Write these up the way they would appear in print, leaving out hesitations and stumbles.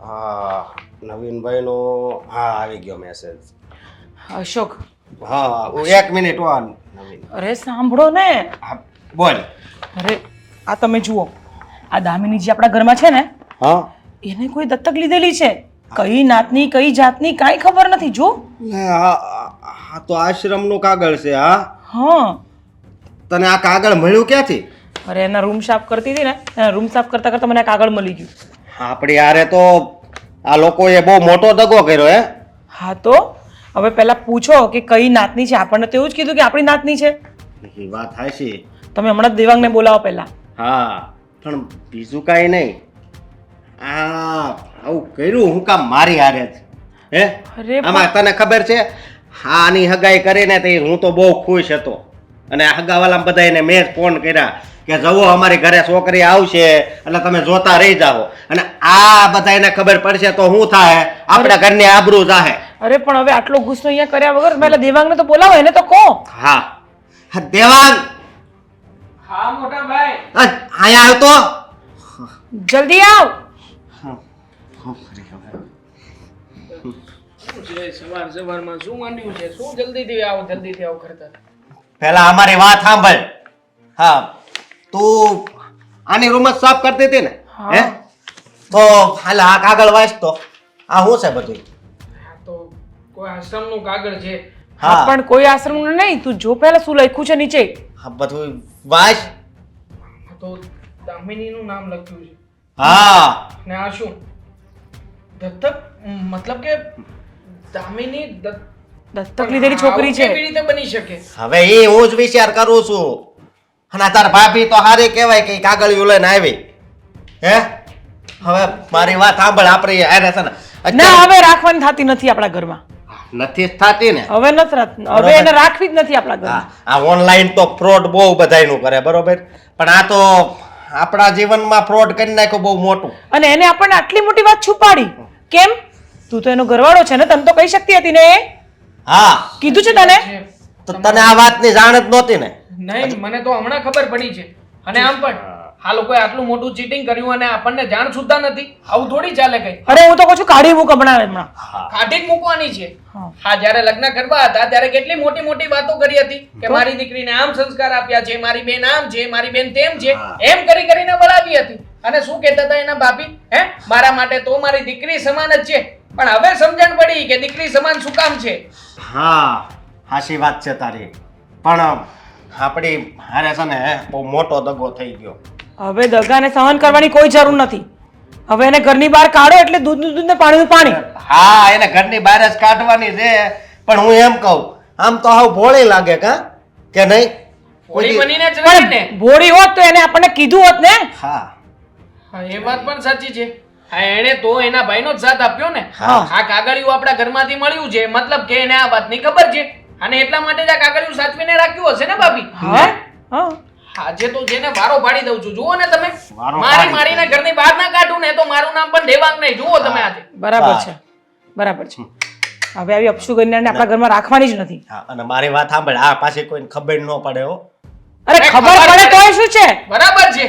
હા નવીનભાઈનો હા આવી ગયો મેસેજ. અશોક, હા એક મિનિટ નવીન. અરે સાંભળો ને. હા બોલ. અરે આ તમે જુઓ, આ દામિની જે આપણા ઘરમાં છે ને, હા એને કોઈ દત્તક લીધેલી છે. કઈ નાતની કઈ જાતની કાંઈ ખબર નથી. જો હા તો આશ્રમનું કાગળ છે. હા હા, તને આ કાગળ મળ્યું ક્યાંથી? અરે એના રૂમ સાફ કરતી હતી ને, એના રૂમ સાફ કરતા કરતા મને આ કાગળ મળી ગયું. આપણી યારે તો આ લોકોએ બહુ મોટો દગો કર્યો હે. હા તો હવે પહેલા પૂછો કે કઈ નાતની છે. આપણને તો એવું જ કીધું કે આપણી નાતની છે. એ વાત હાચી. તમે હમણાં જ દેવાંગને બોલાવો પહેલા. હા પણ બીજું કાંઈ નહીં. આવું કર્યું હું કામ મારી હારે જ હે? અરે આમાં તને ખબર છે આની હગાઈ કરીને તે હું તો બહુ ખુશ હતો. અને આ હગાવાલા બધા એને મેં જ ફોન કર્યા કે જવો અમારી ઘરે છોકરી આવશે એટલે તમે જોતા રહી જાઓ. અને આ બધા એને ખબર પડશે તો શું થાય? આપણા ઘરની આબરૂ જાહે. અરે પણ હવે આટલો ગુસ્સો અહીંયા કર્યા વગર પહેલા દેવાંગને તો બોલાવો, એને તો કહો. હા દેવાંગ. હા મોટા ભાઈ. અહીંયા આવતો જલ્દી આવ. શું છે સવારમાં શું માંડ્યું છે? શું જલ્દીથી આવો કરતા? પેલા અમારી વાત સાંભળ. હા તું આની રૂમ જ સાફ કરતી હતી ને? હે તો હાલ આ કાગળ વાંચતો. આ શું છે બધું? હા તો કોઈ આશ્રમનું કાગળ છે. હા પણ કોઈ આશ્રમનું નહીં. તું જો પહેલા શું લખ્યું છે નીચે. હા બધું વાંચ. હા તો દામિનીનું નામ લખ્યું છે. હા ને આ શું? દત્તક? મતલબ કે દામિની દત્તક લીધેલી છોકરી છે. કેવી રીતે બની શકે? હવે એ હું જ વિચાર કરું છું. અને તાર ભાભી તો હારી કહેવાય કે કાગળિયું લઈને આવી. હે હવે મારી વાત સાંભળ. આપણે હારે છે ને ના, હવે રાખવાની થતી નથી આપણા ઘરમાં. નથી જ થતી ને. હવે નથી રાખતી. હવે એને રાખવી જ નથી આપણા ઘરમાં. આ ઓનલાઈન તો ફ્રોડ બહુ બધાયનું કરે બરોબર, પણ આ તો આપણા જીવનમાં ફ્રોડ કરી નાખ્યો બહુ મોટું. અને એને આપણને આટલી મોટી વાત છુપાડી કેમ? તું તો એનો ઘરવાળો છે ને, તને તો કહી શકતી હતી ને. હા કીધું છે તને? તો તને આ વાતની જાણ જ નહોતી ને? નહીં, મને તો હમણાં ખબર પડી છે. અને આમ પણ આ લોકોએ આટલું મોટું ચીટિંગ કર્યું અને આપણને જાણ સુદ્ધા નથી. આવું થોડી ચાલે કઈ. અરે હું તો કહું છું કાઢી મૂક હમણાં. કાઢી જ મૂકવાની છે. હા. હા જ્યારે લગ્ન કરવા હતા ત્યારે કેટલી મોટી મોટી વાતો કરી હતી કે મારી દીકરીને આમ સંસ્કાર આપ્યા છે, મારી બેન આમ છે, મારી બેન તેમ છે, એમ કરી કરીને વળાવી હતી. અને શું કહેતા હતા એના ભાભી? મારા માટે તો મારી દીકરી સમાન જ છે. પણ હવે સમજણ પડી કે દીકરી સમાન શું કામ છે. હા હાચી વાત છે તારી, પણ આપણી હારે છે ને બહુ મોટો દગો થઈ ગયો. હવે દગાને સહન કરવાની કોઈ જરૂર નથી. હવે એને ઘરની બહાર કાઢો એટલે દૂધનું દૂધ ને પાણીનું પાણી. હા એને ઘરની બહાર જ કાઢવાની છે. પણ હું એમ કહું, આમ તો હાવ ભોળી લાગે કે નહીં? હોળી બનીને જ રહી ને. પણ ભોળી હોત તો એને આપણને કીધું હોત ને. હા હા એ વાત પણ સાચી છે. હા એણે તો એના ભાઈનો જ સાથ આપ્યો ને. હા. આ કાગળિયું આપણા ઘરમાંથી મળ્યું છે મતલબ કે એને આ વાતની ખબર છે અને એટલા માટે જ આ કાગળિયું સાચવીને રાખ્યું હશે ને ભાભી? હા હા આજે તો જેને વારો પાડી દઉં છું. જુઓ ને તમે, વારો મારી પાડી મારીને ઘરની બહાર ના કાઢું ને તો મારું નામ પણ દેવાંગ નહીં. જુઓ તમે આજે. બરાબર છે, બરાબર છે. હવે આવી અપશુ કન્યાને આપણા ઘરમાં રાખવાની જ નથી. હા અને મારી વાત સાંભળ. આ પાછી કોઈને ખબર ન પડે હો. અરે ખબર પડે તોય શું છે? બરાબર છે.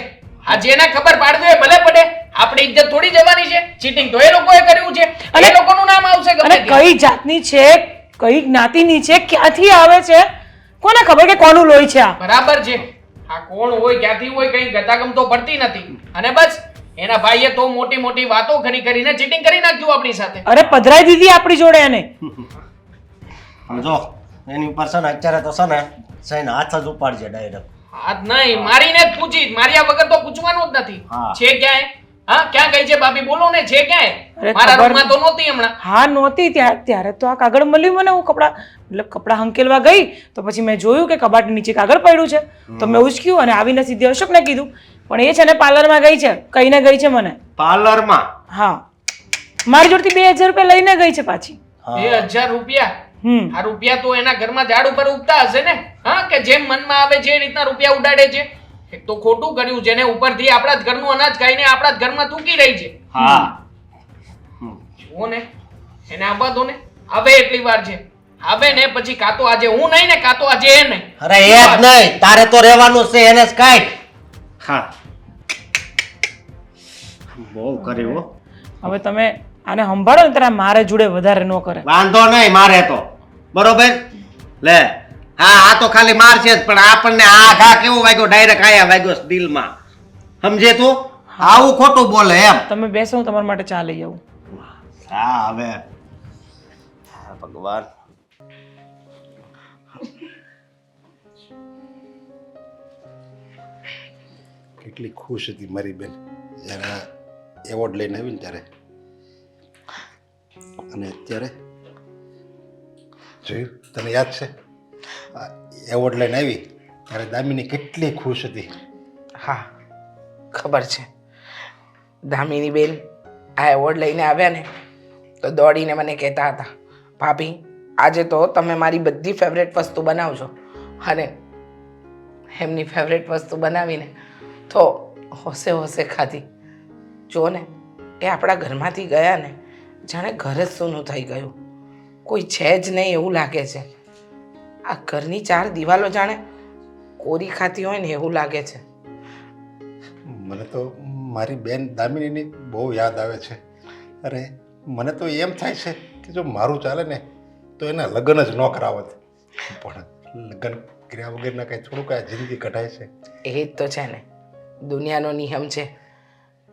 આ જેને ખબર પાડવી હોય ભલે પડે. આપણી ઇજ્જત થોડી જવાની છે. ચીટિંગ તો એ લોકોએ કર્યું છે. અને એ લોકોનું નામ આવશે અને ગમે તે. કઈ જાતની છે, કઈ જ્ઞાતિની છે, ક્યાંથી આવે છે, કોને ખબર કે કોનું લોહી છે આ? બરાબર છે. આ કોણ હોય ક્યાંથી હોય કઈ ગતાગમ તો પડતી નથી. અને બસ એના ભાઈએ તો મોટી મોટી વાતો કરીને ચીટિંગ કરી નાખ્યું આપણી સાથે. અરે પધરાઈ દીધી આપણી જોડે એને. સમજો એની ઉપર છે ને અત્યારે તો છે ને સહીને હાથ જ ઉપાડજે ડાયરેક્ટ. હાથ નહીં, મારીને જ પૂછી. માર્યા વગર તો પૂછવાનું જ નથી. હા. છે ક્યાંય? હા ક્યાં ગઈ છે ભાભી? બોલો ને, છે ક્યાંય? અરે મારા ખબર રૂમમાં તો નહોતી હમણાં. હા નહોતી ત્યારે તો આ કાગળ મળ્યું મને. હું કપડાં હંકેલવા ગઈ તો પછી મેં જોયું કે કબાટ નીચે કાગળ પડ્યું છે. તો મેં ઉચક્યું અને આવીને સીધી અશોકને કીધું. પણ એ છે ને પાર્લરમાં ગઈ છે, કહીને ગઈ છે મને. પાર્લરમાં? હા મારી જોડથી 2000 રૂપિયા લઈને ગઈ છે પાછી. 2000 રૂપિયા? આ રૂપિયા તો એના ઘરમાં ઝાડ ઉપર ઉગતા હશે ને. હા કે જેમ મનમાં આવે જે રીતના રૂપિયા ઉડાડે છે. એક તો ખોટું કર્યું છે ને ઉપરથી આપણા જ ઘરનું અનાજ ખાઈને આપણા જ ઘરમાં થૂકી રહી છે. હા જુઓ ને, એને આવવા દો ને. હવે એટલી વાર છે. હવે ને પછી કાં તો આજે હું નહીં ને કાં તો આજે એ નહીં. અરે એ જ નહીં, તારે તો રહેવાનું છે. એને જ કાઢ. હા બહુ કર્યું હો. હવે તમે આને સંભાળો ને ત્યારે મારે જોડે વધારે ન કરે. વાંધો નહીં મારે તો બરોબર લે. હા આ તો ખાલી માર છે જ, પણ આપણને આ ઘા કેવો વાગ્યો, ડાયરેક્ટ આયા વાગ્યો દિલમાં, સમજે તું? આવું ખોટું બોલે એમ. તમે બેસો, હું તમારા માટે ચા લઈ આવું. હા હવે ભગવાન. કેટલી ખુશ હતી મારી બેન જ્યારે એવોર્ડ લઈને આવી ને ત્યારે, અને અત્યારે જોયું, તને યાદ છે એવોર્ડ લઈને આવી ત્યારે દામિની કેટલી ખુશ હતી. હા ખબર છે. દામિની બેન આ એવોર્ડ લઈને આવ્યા ને તો દોડીને મને કહેતા હતા, ભાભી આજે તો તમે મારી બધી ફેવરેટ વસ્તુ બનાવજો. અને એમની ફેવરેટ વસ્તુ બનાવીને તો હોશે હોશે ખાધી. જો ને એ આપણા ઘરમાંથી ગયા ને જાણે ઘર જ સૂનું થઈ ગયું, કોઈ છે જ નહીં એવું લાગે છે. આ ઘરની 4 દિવાલો જાણે કોરી ખાતી હોય ને એવું લાગે છે. મને તો મારી બેન દામિનીની બહુ યાદ આવે છે. અરે મને તો એમ થાય છે કે જો મારું ચાલે ને તો એના લગ્ન જ ન કરાવત, પણ લગ્ન કર્યા વગરના કાંઈ થોડુંક આ જિંદગી કઢાય છે. એ જ તો છે ને, દુનિયાનો નિયમ છે.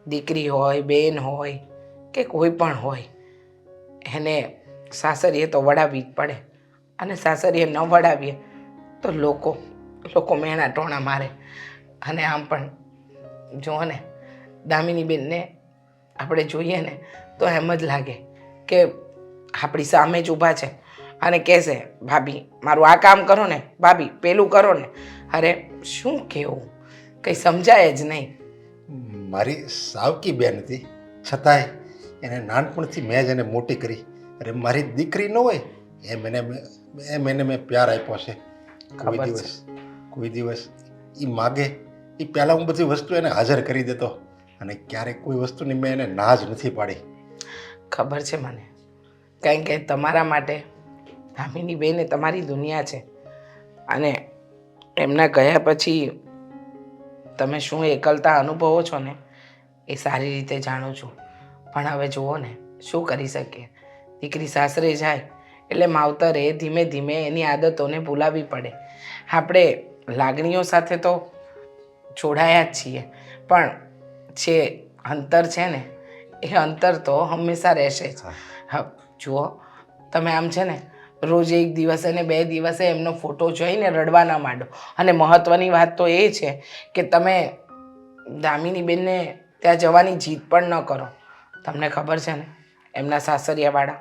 દીકરી હોય, બેન હોય કે કોઈ પણ હોય, એને સાસરીએ તો વડાવવી જ પડે. અને સાસરીએ ન વડાવીએ તો લોકો મેણા ટોણા મારે. અને આમ પણ જુઓ ને, દામિની બેનને આપણે જોઈએ ને તો એમ જ લાગે કે આપણી સામે જ ઊભા છે અને કહેશે, ભાભી મારું આ કામ કરો ને, ભાભી પેલું કરો ને. અરે શું કહેવું, કંઈ સમજાય જ નહીં. મારી સાવકી બેન હતી, છતાંય એને નાનપણથી મેં જ એને મોટી કરી. અરે મારી દીકરી ન હોય એમ એને મેં પ્યાર આપ્યો છે. કોઈ દિવસ એ માગે એ પહેલાં હું બધી વસ્તુ એને હાજર કરી દેતો, અને ક્યારેક કોઈ વસ્તુની મેં એને ના જ નથી પાડી. ખબર છે મને, કારણ કે તમારા માટે દામિની બેન એ તમારી દુનિયા છે. અને એમના ગયા પછી તમે શું એકલતા અનુભવો છો ને એ સારી રીતે જાણું છું. પણ હવે જુઓ ને, શું કરી શકીએ? દીકરી સાસરે જાય એટલે માવતરે ધીમે ધીમે એની આદતોને ભૂલાવી પડે. આપણે લાગણીઓ સાથે તો જોડાયા જ છીએ, પણ જે અંતર છે ને એ અંતર તો હંમેશા રહેશે જ. હા જુઓ, તમે આમ છે ને રોજ 1 દિવસે ને 2 દિવસે એમનો ફોટો જોઈને રડવા ના માંડો. અને મહત્ત્વની વાત તો એ છે કે તમે દામિની બેનને ત્યાં જવાની જીદ પણ ન કરો. તમને ખબર છે ને, એમના સાસરિયાવાળા.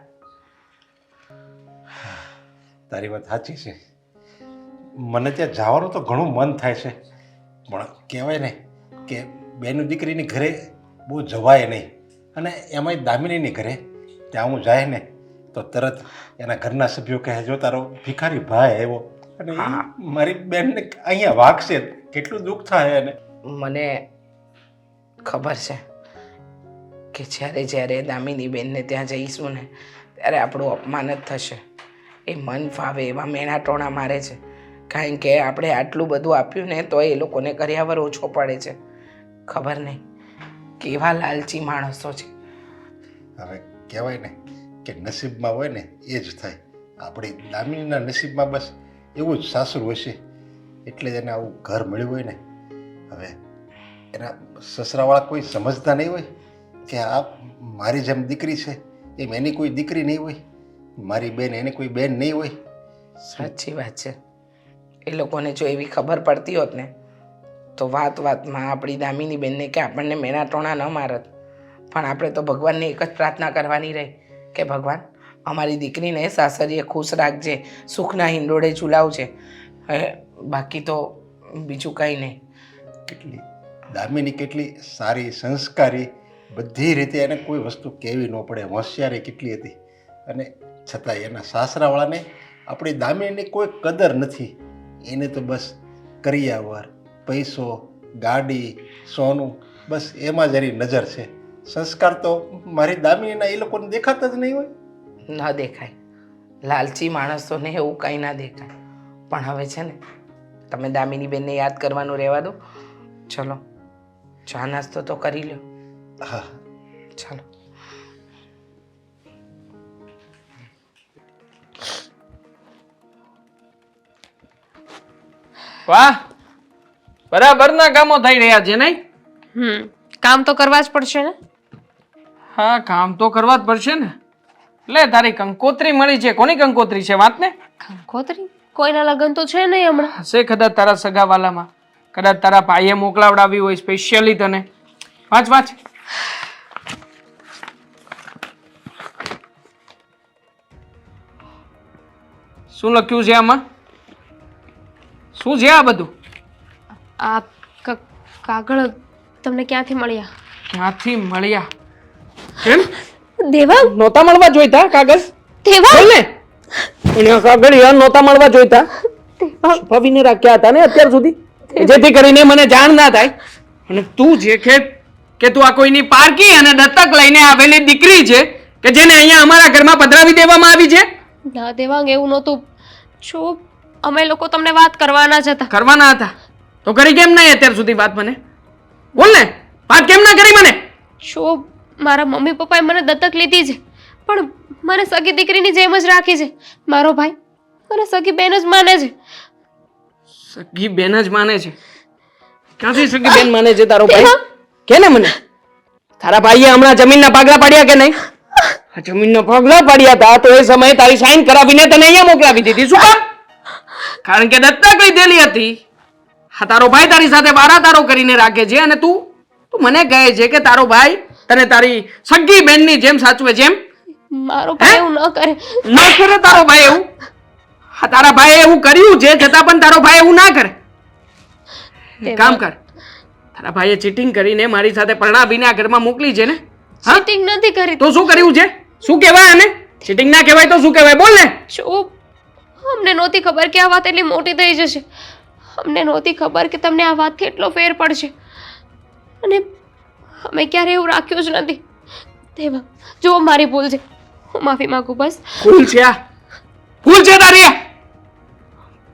તારી વાત સાચી છે, મને ત્યાં જવાનું તો ઘણું મન થાય છે, પણ કહેવાય ને કે બેનું દીકરીની ઘરે બહુ જવાય નહીં. અને એમાંય દામિનીની ઘરે ત્યાં હું જાય ને તો તરત એના ઘરના સભ્યો કહે, જો તારો ભિખારી ભાઈ આવ્યો. અને ઈ મારી બેનને અહીંયા વાગશે, કેટલું દુઃખ થાય એને. મને ખબર છે કે જ્યારે દામિની બેનને ત્યાં જઈશું ને ત્યારે આપણું અપમાન જ થશે. એ મન ફાવે એવા મેણા ટોણા મારે છે, કારણ કે આપણે આટલું બધું આપ્યું ને તો એ લોકોને કર્યાવર ઓછો પડે છે. ખબર નહીં કેવા લાલચી માણસો છે. હવે કહેવાય ને કે નસીબમાં હોય ને એ જ થાય. આપણી દામિનીના નસીબમાં બસ એવું જ સાસરું હશે, એટલે જ એને આવું ઘર મળ્યું હોય ને. હવે એના સસરાવાળા કોઈ સમજતા નહીં હોય કે આ મારી જેમ દીકરી છે, એમ એની કોઈ દીકરી નહીં હોય, મારી બેન એની કોઈ બેન નહીં હોય. સાચી વાત છે. એ લોકોને જો એવી ખબર પડતી હોત ને તો વાતમાં આપણી દામિની બેનને કે આપણને મેણા ટોણા ન મારત. પણ આપણે તો ભગવાનને એક જ પ્રાર્થના કરવાની રહી કે ભગવાન અમારી દીકરીને સાસરીએ ખુશ રાખજે, સુખના હિંડોળે ઝુલાવજે. બાકી તો બીજું કંઈ નહીં. દામિની કેટલી સારી, સંસ્કારી, બધી રીતે એને કોઈ વસ્તુ કહેવી ન પડે, હોશિયારી કેટલી હતી. અને છતાંય એના સાસરાવાળાને આપણી દામિનીની કોઈ કદર નથી. એને તો બસ કરિયાવર, પૈસો, ગાડી, સોનું, બસ એમાં જ એની નજર છે. સંસ્કાર તો મારી દામિનીના એ લોકોને દેખાતા જ નહીં હોય. ન દેખાય, લાલચી માણસોને એવું કંઈ ના દેખાય. પણ હવે છે ને, તમે દામિની બેનને યાદ કરવાનું રહેવા દો. ચલો ચા નાસ્તો તો કરી લો. હા ચાલો. વાહ, બરાબરના કામો થઈ રહ્યા છે નહીં? કામ તો કરવા જ પડશે ને. હા, કામ તો કરવા જ પડશે ને. લે, તારી કંકોત્રી મળી છે. કોની કંકોત્રી છે? વાત ને. કંકોત્રી? કોઈના લગ્ન તો છે નહીં હમણાં. હશે કદાચ તારા સગાવાલામાં. કદાચ તારા ભાઈએ મોકલાવડાવી હોય સ્પેશિયલી તને. વાંચ વાંચ. શું લખ્યું છે આમાં? શું છે આ બધું? આ કાગળ તમને ક્યાંથી મળ્યા? ક્યાંથી મળ્યા? કેમ દેવાંગ, નહોતા મળવા જોઈતા કાગળ? દેવાંગ, બોલ ને. એને કાગળ યાર નહોતા મળવા જોઈતા. છુપાવીને રાખ્યા હતા ને અત્યાર સુધી, જેથી કરીને મને જાણ ના થાય. અને તું જે કે તું આ કોઈની પારકી અને દત્તક લઈને આવેલી દીકરી છે કે જેને અહીંયા અમારા ઘરમાં પધરાવી દેવામાં આવી છે. ના દેવાંગ, એવું નહોતું. જો અમે લોકો તમને વાત કરવાના જ હતા. કરવાના હતા તો કરી કેમ નહીં અત્યાર સુધી વાત? મને બોલ ને, વાત કેમ ના કરી મને? જો મારા મમ્મી પપ્પાએ મને દત્તક લીધી છે, પણ મને સગી દીકરીની જેમ જ રાખી છે. મારો ભાઈ મને સગી બેન જ માને છે. સગી બેન જ માને છે? ક્યાંથી સગી બેન માને છે તારો ભાઈ? કે ને મને. તારા ભાઈએ હમણાં જમીનના પાગલા પાડ્યા કે નહીં? આ જમીનના પાગલા પાડ્યા હતા તો એ સમયે તારી સાઈન કરાવીને તને અહીંયા મોકલાવી દીધી. શું કામ? કારણ કે દત્તક લીધેલી હતી. હા, તારો ભાઈ તારી સાથે વારાતારો કરીને રાખે છે અને તું મને કહે છે કે તારો ભાઈ તને તારી સગી બેનની જેમ સાચવે છે એમ? મારો ભાઈ એવું ન કરે. ના કરે તારો ભાઈ એવું? હા, તારા ભાઈએ એવું કર્યું છે છતાં પણ તારો ભાઈ એવું ના કરે. એક કામ કર, તારા ભાઈએ ચીટિંગ કરીને મારી સાથે પરણાવીને આ ઘરમાં મોકલી છે ને? હા? ચીટિંગ નથી કરી. તો શું કર્યું છે? શું કહેવાય આને? ચીટિંગ ના કહેવાય તો શું કહેવાય? બોલ ને. શું? અમને નહોતી ખબર કે આ વાત એટલી મોટી થઈ જશે. અમને નહોતી ખબર કે તમને આ વાતથી એટલો ફેર પડશે. અને અમે ક્યારે એવું રાખ્યું જ નથી. દેવા, જો મારી ભૂલ છે, હું માફી માંગુ બસ. ભૂલ છે આ? ભૂલ છે તારી આ?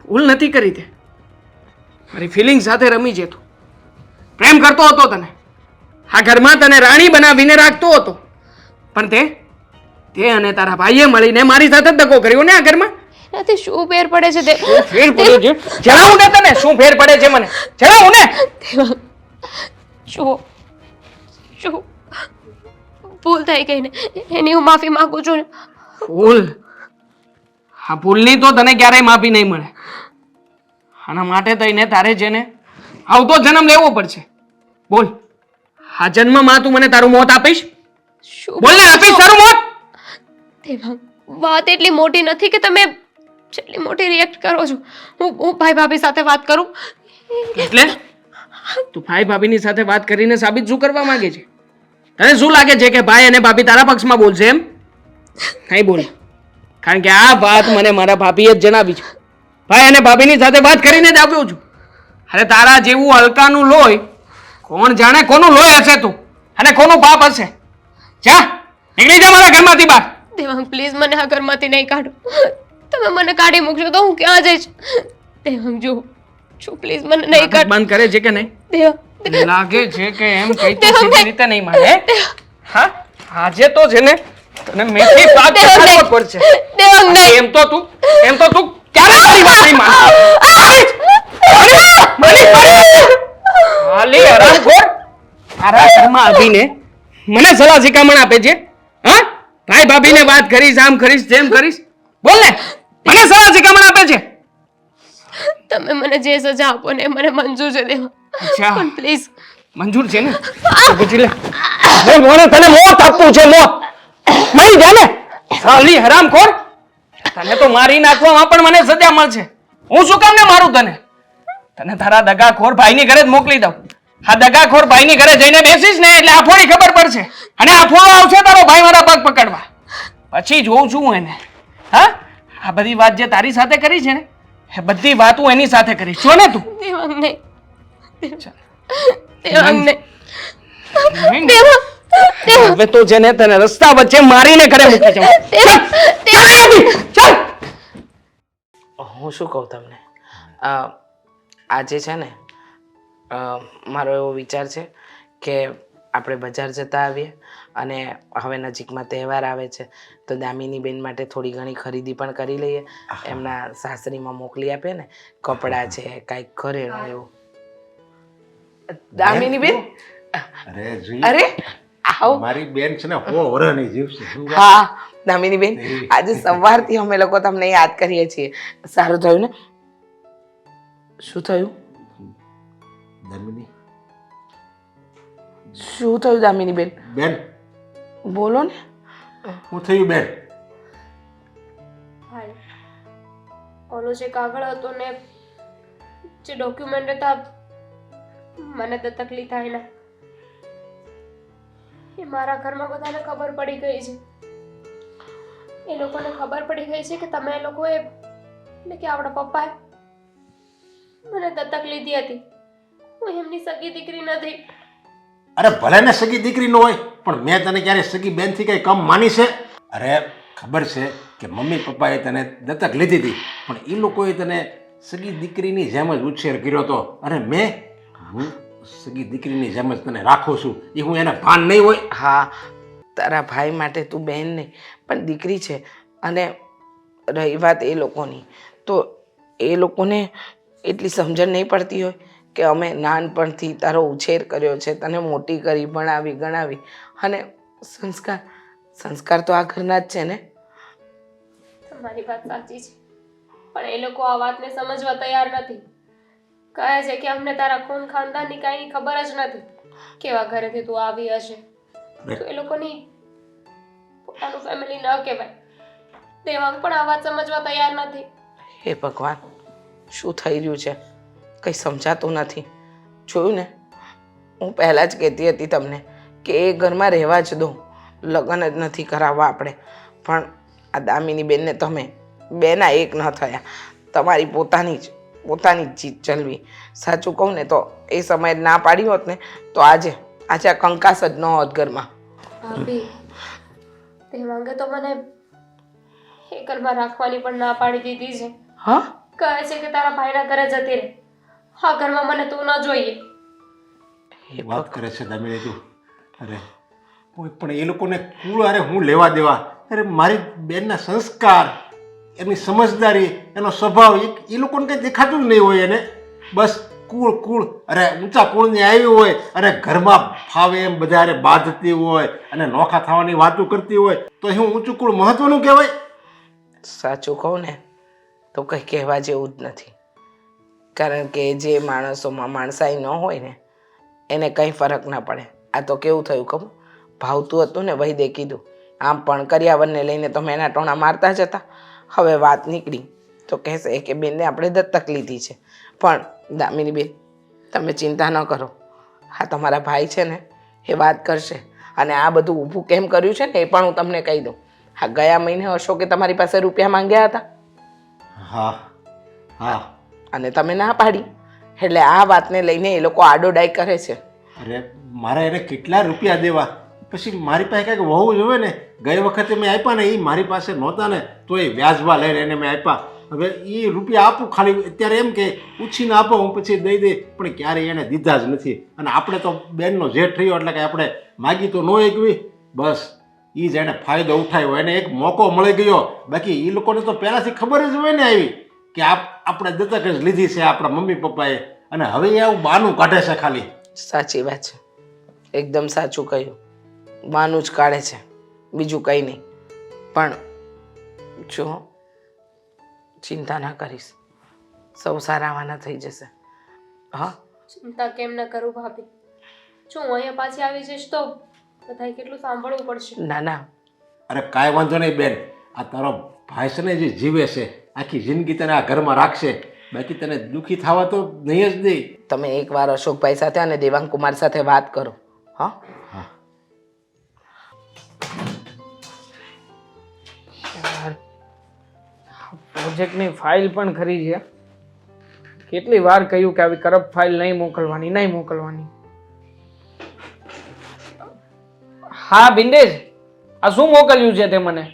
ભૂલ નથી કરી તે. મારી ફિલિંગ સાથે રમી છે તું. પ્રેમ કરતો હતો તને. આ ઘરમાં તને રાણી બનાવીને રાખતો હતો. પણ તે અને તારા ભાઈએ મળીને મારી સાથે જ દગો કર્યો ને આ ઘરમાં. એનાથી શું ફેર પડે છે? ફેર પડ્યો છે? જણાવું ને તને શું ફેર પડે છે મને? જણાવું ને. દેવા, જો ભૂલ થઈ ગઈ ને, એની હું માફી માંગુ છું ને. ભૂલ? આ ભૂલની તો તને ક્યારેય માફી નહીં મળે. આના માટે થઈને તારે જેને આવતો જન્મ લેવો પડશે. બોલ, આ જન્મમાં તું મને તારું મોત આપીશ? શું બોલ ને, આપીશ તારું મોત? દેવાંગ, વાત એટલી મોટી નથી કે તમે જેટલી મોટી રિએક્ટ કરો છો. હું ભાઈ ભાભી સાથે વાત કરું. એટલે તું ભાઈ ભાભીની સાથે વાત કરીને સાબિત શું કરવા માંગે છે? તને શું લાગે છે કે ભાઈ અને ભાભી તારા પક્ષમાં બોલશે એમ? નહીં બોલ. કારણ કે આ વાત મને મારા ભાભીએ જ જણાવી છે. ભાઈ અને ભાભીની સાથે વાત કરીને જ આવ્યો છું. અરે તારા જેવું હલકાનું લોહી કોણ જાણે કોનું લોહી હશે તું અને કોનું પાપ હશે. જા, નીકળી જા મારા ઘરમાંથી બહાર. દેવાંગ, પ્લીઝ મને આ ઘરમાંથી નહીં કાઢો. તમે મને કાઢી મૂકશો તો હું ક્યાં જઈશ? દેવાંગ, જો પ્લીઝ મને નહીં કાઢ. બંધ કરે છે કે નહીં? દેવાંગ, લાગે છે કે એમ કઈ તો સીધી રીતે નહીં માને. હા, આજે તો છે ને તને મેથી પાક ચખાડવો પડશે. દેવાંગ, નહીં. એમ તો તું ક્યારે મારી વાત નહીં માને? હાલી હરામખોર. તારા ઘરમાં આવીને મને સલાહ શિખામણ આપે છે. હા, ભાઈ ભાભીને વાત કરીશ, આમ કરીશ, તેમ કરીશ. બોલ ને, મને સલાહ શિખામણ આપે છે. તમે મને જે સજા આપો ને એ મને મંજૂર છે દેવાંગ, અચ્છા, પણ પ્લીઝ. મંજૂર છે ને? તો પછી લે. બોલ, મને તને મોત આપવું છે, મોત. મરી જા ને, સાલી હરામખોર. તને તો મારી નાખવામાં પણ મને સજા મળશે. હું શું કામ ને મારું તને? તને તારા દગાખોર ભાઈની ઘરે જ મોકલી દઉં. આ દગાખોર ભાઈની ઘરે જઈને બેસીશ ને એટલે આફોડી ખબર પડશે અને આફોડો આવશે તારો ભાઈ મારા પગ પકડવા. પછી જોઉં છું એને. હા, આ બધી વાત જે તારી સાથે કરી છે ને એ બધી વાત હું એની સાથે કરીશ. જો ને તું. દેવાંગ, નહીં. દેવાંગ, નહીં. દેવાંગ, હવે તો જેને તને રસ્તા વચ્ચે મારીને ઘરે મૂકી જાઉં. ચાલ. હું શું કહું તમને, આજે છે ને મારો એવો વિચાર છે કે આપણે બજાર જતા આવીએ અને હવે નજીકમાં તહેવાર આવે છે તો દામિની બેન માટે થોડી ઘણી ખરીદી પણ કરી લઈએ. એમના સાસરીમાં મોકલી આપે ને, કપડાં છે, કાંઈક ઘરેણું એવું. દામિની બેન, અરે જી, અરે આવો. મારી બેન છે ને 100 વર્ષની જીવશે. શું વાત? હા દામિની બેન, આજે સવારથી અમે લોકો તમને યાદ કરીએ છીએ. સારું થયું ને? શું થયું? દામિની શું થયું દામિની બેન? બેન, બોલો ને. શું થયું બેન? ભાઈ, ઓલો જે કાગળ હતો ને, જે ડોક્યુમેન્ટ હતા, મને દત્તક લીધા એના, એ મારા ઘરમાં બધાને ખબર પડી ગઈ છે. એ લોકોને ખબર પડી ગઈ છે કે તમે લોકોએ, એટલે કે આપણા પપ્પાએ મને દત્તક લીધી હતી. હું એમની સગી દીકરી નથી. અરે ભલે ને સગી દીકરી ન હોય, પણ મેં તને ક્યારે સગી બેનથી કઈ કમ માની છે? અરે ખબર છે કે મમ્મી પપ્પાએ તને દત્તક લીધી હતી, પણ એ લોકોએ તને સગી દીકરીની જેમ જ ઉછેર કર્યો હતો. અને હું સગી દીકરીની જેમ જ તને રાખું છું. એ હું એને ભાન નહીં હોય? હા, તારા ભાઈ માટે તું બેન નહીં પણ દીકરી છે. અને રહી વાત એ લોકોની, તો એ લોકોને એટલી સમજણ નહીં પડતી હોય કે અમે નાનપણથી તારો ઉછેર કર્યો છે, તને મોટી કરી, ભણાવી ગણાવી, અને સંસ્કાર તો આ ઘરના જ છે ને. તમારી વાત સાચી છે, પણ એ લોકો આ વાતને સમજવા તૈયાર નથી. કહે છે કે અમને તારા ખૂન ખાનદાનની કાંઈ ખબર જ નથી. કેવા ઘરેથી તું આવી હશે, તો એ લોકોની પોતાનું ફેમિલી ન કહેવાય. દેવાંગ પણ આ વાત સમજવા તૈયાર નથી. હે ભગવાન, શું થઈ રહ્યું છે? કંઈ સમજાતું નથી. જોયું ને, હું પહેલાં જ કહેતી હતી તમને કે એ ઘરમાં રહેવા જ દો, લગ્ન જ નથી કરાવવા આપણે. પણ આ દામિની બેનને તમે બેના એક ન થયા. તમારી પોતાની જ જીત ચલવી. સાચું કહું ને તો એ સમયે ના પાડી હોત ને તો આજે આ કંકાસ જ ન હોત ઘરમાં. ભાભી, દેવાંગે તો મને એ ઘરમાં રાખવાની પણ ના પાડી દીધી છે. હા, કહે છે કે તારા ભાઈના ઘરે જતી રહે, આ ઘરમાં મને તું ન જોઈએ. વાત કરે છે દામિની તું? અરે પણ એ લોકોને કુળ અરે હું લેવા દેવા? અરે મારી બેનના સંસ્કાર, એની સમજદારી, એનો સ્વભાવ એ લોકોને કંઈ દેખાતું જ નહીં હોય. એને બસ કુળ, અરે ઊંચા કુળની આવી હોય અને ઘરમાં ફાવે એમ બધા અરે બાંધતી હોય અને નોખા થવાની વાતો કરતી હોય, તો શું ઊંચું કુળ મહત્વનું કહેવાય? સાચું કહું ને તો કંઈ કહેવા જેવું જ નથી. કારણ કે જે માણસોમાં માણસાઈ ન હોય ને એને કંઈ ફરક ના પડે. આ તો કેવું થયું ખબર? ભાવતું હતું ને વૈદે કીધું, આમ પણ કર્યાવરને લઈને તમે એના ટોણા મારતા જ હતા. હવે વાત નીકળી તો કહેશે કે બેનને આપણે દત્તક લીધી છે. પણ દામિની બેન, તમે ચિંતા ન કરો. હા, તમારા ભાઈ છે ને એ વાત કરશે. અને આ બધું ઊભું કેમ કર્યું છે ને એ પણ હું તમને કહી દઉં. હા, ગયા મહિને અશોકે તમારી પાસે રૂપિયા માંગ્યા હતા. હા. અને તમે ના પાડી, એટલે આ વાતને લઈને એ લોકો આડોડાઈ કરે છે. અરે મારે એને કેટલા રૂપિયા દેવા? પછી મારી પાસે કાંઈક હોવું જોઈએ ને. ગઈ વખતે મેં આપ્યા ને એ મારી પાસે નહોતા ને, તો એ વ્યાજવા લઈને એને મેં આપ્યા. હવે એ રૂપિયા આપું ખાલી અત્યારે એમ કે ઉછીને આપો, હું પછી દઈ દે, પણ ક્યારેય એને દીધા જ નથી. અને આપણે તો બેનનો જેઠ થયો એટલે કે આપણે માગી તો ન એકવી. બસ એ જ એને ફાયદો ઉઠાવ્યો, એને એક મોકો મળી ગયો. બાકી એ લોકોને તો પહેલાંથી ખબર જ હોય ને આવી કે આપણે દત્તક જ લીધી છે આપણા મમ્મી પપ્પાએ. અને હવે એ આવું બાનું કાઢે છે ખાલી. સાચી વાત છે, એકદમ સાચું કહ્યું. બાનું જ કાઢે છે, બીજું કંઈ નહીં. પણ જો ચિંતા ના કરીશ, સૌ સારાવાના થઈ જશે. હા, ચિંતા કેમ ન કરું ભાભી? જો હું અહીંયા પાછી આવી જઈશ તો બધાય કેટલું સાંભળવું પડશે. ના, અરે કાંઈ વાંધો નહીં બેન. આ તારો ભાઈ છે ને જે જીવે છે, આખી જિંદગી તને આ ઘરમાં રાખશે. બાકી તને દુઃખી થવા તો નહીં જ નહીં. તમે એકવાર અશોકભાઈ સાથે અને દેવાંગ કુમાર સાથે વાત કરો. હા, પ્રોજેક્ટની ફાઇલ પણ ખરી છે. કેટલી વાર કહ્યું કે આવી કરપ્ટ ફાઇલ નહીં મોકલવાની. હા બિંદેશ, આ શું મોકલ્યું છે તે મને?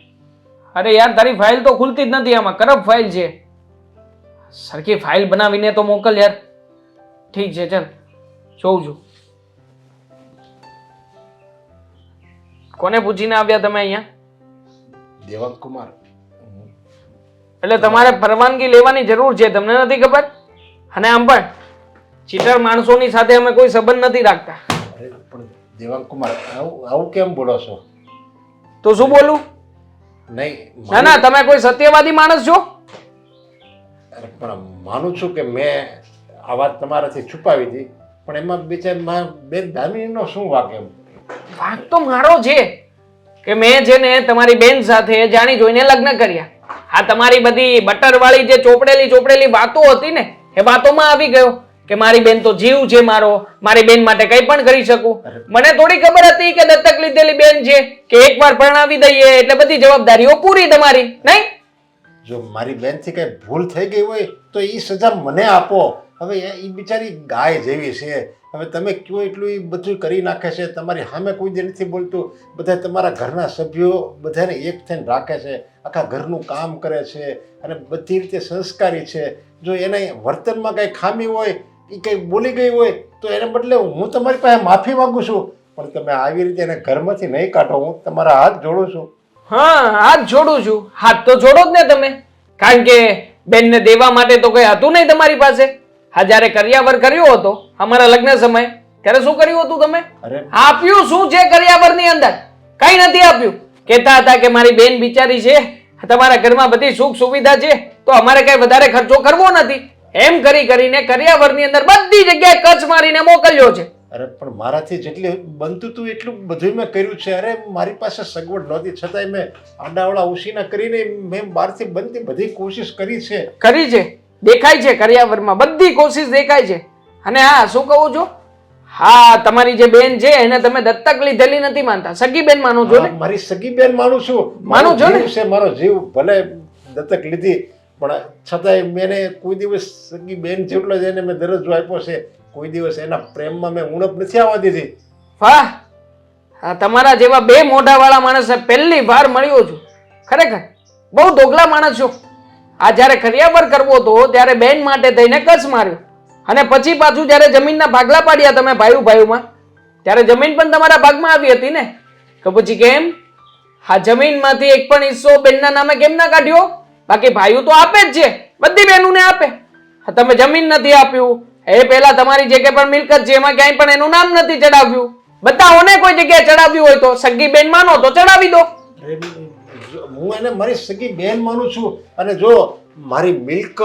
અરે યાર, તારી ફાઇલ તો ખુલતી જ નથી, આમાં કરપ્ટ ફાઇલ છે. સરખી ફાઇલ બનાવીને તો મોકલ યાર. ઠીક છે, ચાલ જોઉં છું. કોને પૂછીને આવ્યા તમે અહીંયા? દેવાંગ કુમાર, એટલે તમારે પરવાનગી લેવાની જરૂર છે, તમને નથી ખબર? અને આમ પણ ચીટર માણસોની સાથે અમે કોઈ સંબંધ નથી રાખતા. અરે પણ દેવાંગ કુમાર, આવું આવું કેમ બોલો છો? તો શું બોલું? નહીં, ના ના, તમે કોઈ સત્યવાદી માણસ છો? અરે પણ માનું છું કે મેં આ વાત તમારાથી છુપાવી હતી, પણ એમાં બિચારી બેન દામિનીનો શું વાંક એમ? વાંક તો મારો છે કે મેં છે ને તમારી બેન સાથે જાણી જોઈને લગ્ન કર્યા. આ તમારી બધી બટરવાળી જે ચોપડેલી વાતો હતી ને, એ વાતોમાં આવી ગયો કે મારી બેન તો જીવ છે મારો, મારી બેન માટે કંઈ પણ કરી શકું. મને થોડી ખબર હતી કે દત્તક લીધેલી બેન છે કે એકવાર પરણાવી દઈએ એટલે બધી જવાબદારીઓ પૂરી તમારી, નહીં? જો મારી બેનથી કઈ ભૂલ થઈ ગઈ હોય તો એ સજા મને આપો. હવે એ બિચારી ગાય જેવી છે. હવે તમે કયો એટલું એ બધું કરી નાખે છે. તમારી સામે કોઈ દે નથી બોલતું. બધા તમારા ઘરના સભ્યો બધાને એક થઈને રાખે છે, આખા ઘરનું કામ કરે છે અને બધી રીતે સંસ્કારી છે. જો એના વર્તનમાં કંઈ ખામી હોય, એ કંઈ બોલી ગઈ હોય તો એને બદલે હું તમારી પાસે માફી માંગુ છું, પણ તમે આવી રીતે એને ઘરમાંથી નહીં કાઢો. હું તમારા હાથ જોડું છું. હા, હાથ જોડું છું. હાથ તો જોડો જ ને તમે, કારણ કે બેનને દેવા માટે તો કઈ હતું નહીં તમારી પાસે. હા, જ્યારે કરિયાવર કર્યો હતો અમારા લગ્ન સમય, ત્યારે શું કર્યું હતું તમે? અરે આપ્યું શું છે કરિયાવરની અંદર? કઈ નથી આપ્યું. કહેતા હતા કે મારી બેન બિચારી છે, તમારા ઘરમાં બધી સુખ સુવિધા છે, તો અમારે કઈ વધારે ખર્ચો કરવો નથી. એમ કરી કરીને કરિયાવરની અંદર બધી જગ્યાએ કચ્છ મારીને મોકલ્યો છે. અરે પણ મારાથી જેટલી બનતું હતું એટલું બધું મેં કર્યું છે. અરે મારી પાસે સગવડ નહોતી, છતાંય મેં આડાવડા ઉસીના કરીને મેં બહારથી બનતી બધી કોશિશ કરી છે. કરી છે, દેખાય છે કરિયાવરમાં બધી કોશિશ દેખાય છે. અને હા, શું કહું છું, હા, તમારી જે બેન છે એને તમે દત્તક લીધેલી નથી માનતા, સગી બેન માનો છો ને? હા, મારી સગી બેન માનું છું. માનું છો ને? જીવ છે મારો જીવ. ભલે દત્તક લીધી પણ છતાંય મેં કોઈ દિવસ સગી બેન જેટલો જ એને મેં દરજ્જો આપ્યો છે. કોઈ દિવસ એના પ્રેમમાં મેં ઉણપ નથી આવવા દીધી. વાહ, આ તમારા જેવા બે મોઢાવાળા માણસને પહેલી વાર મળ્યો છું. ખરેખર બહુ દોગલા માણસ છો. આ જ્યારે કરિયાવર કરવો હતો ત્યારે બેન માટે થઈને કચ્છ માર્યો, અને પછી પાછું જ્યારે જમીનના ભાગલા પાડ્યા તમે ભાઈઓમાં, ત્યારે જમીન પણ તમારા ભાગમાં આવી હતી ને? તો પછી કેમ આ જમીનમાંથી એક પણ હિસ્સો બેનના નામે કેમ ના કાઢ્યો? બાકી ભાઈઓ તો આપે જ છે, બધી બહેનોને આપે. તમે જમીન નથી આપ્યું, એ પહેલા તમારી જે કંઈ પણ મિલકત છે એમાં ક્યાંય પણ એનું નામ નથી ચડાવ્યું. બતાવોને કોઈ જગ્યાએ ચડાવ્યું હોય તો. સગી બેન માનો તો ચડાવી દો. હું એને મારી સગી બેન માનું છું. અને જો મારી મિલકત,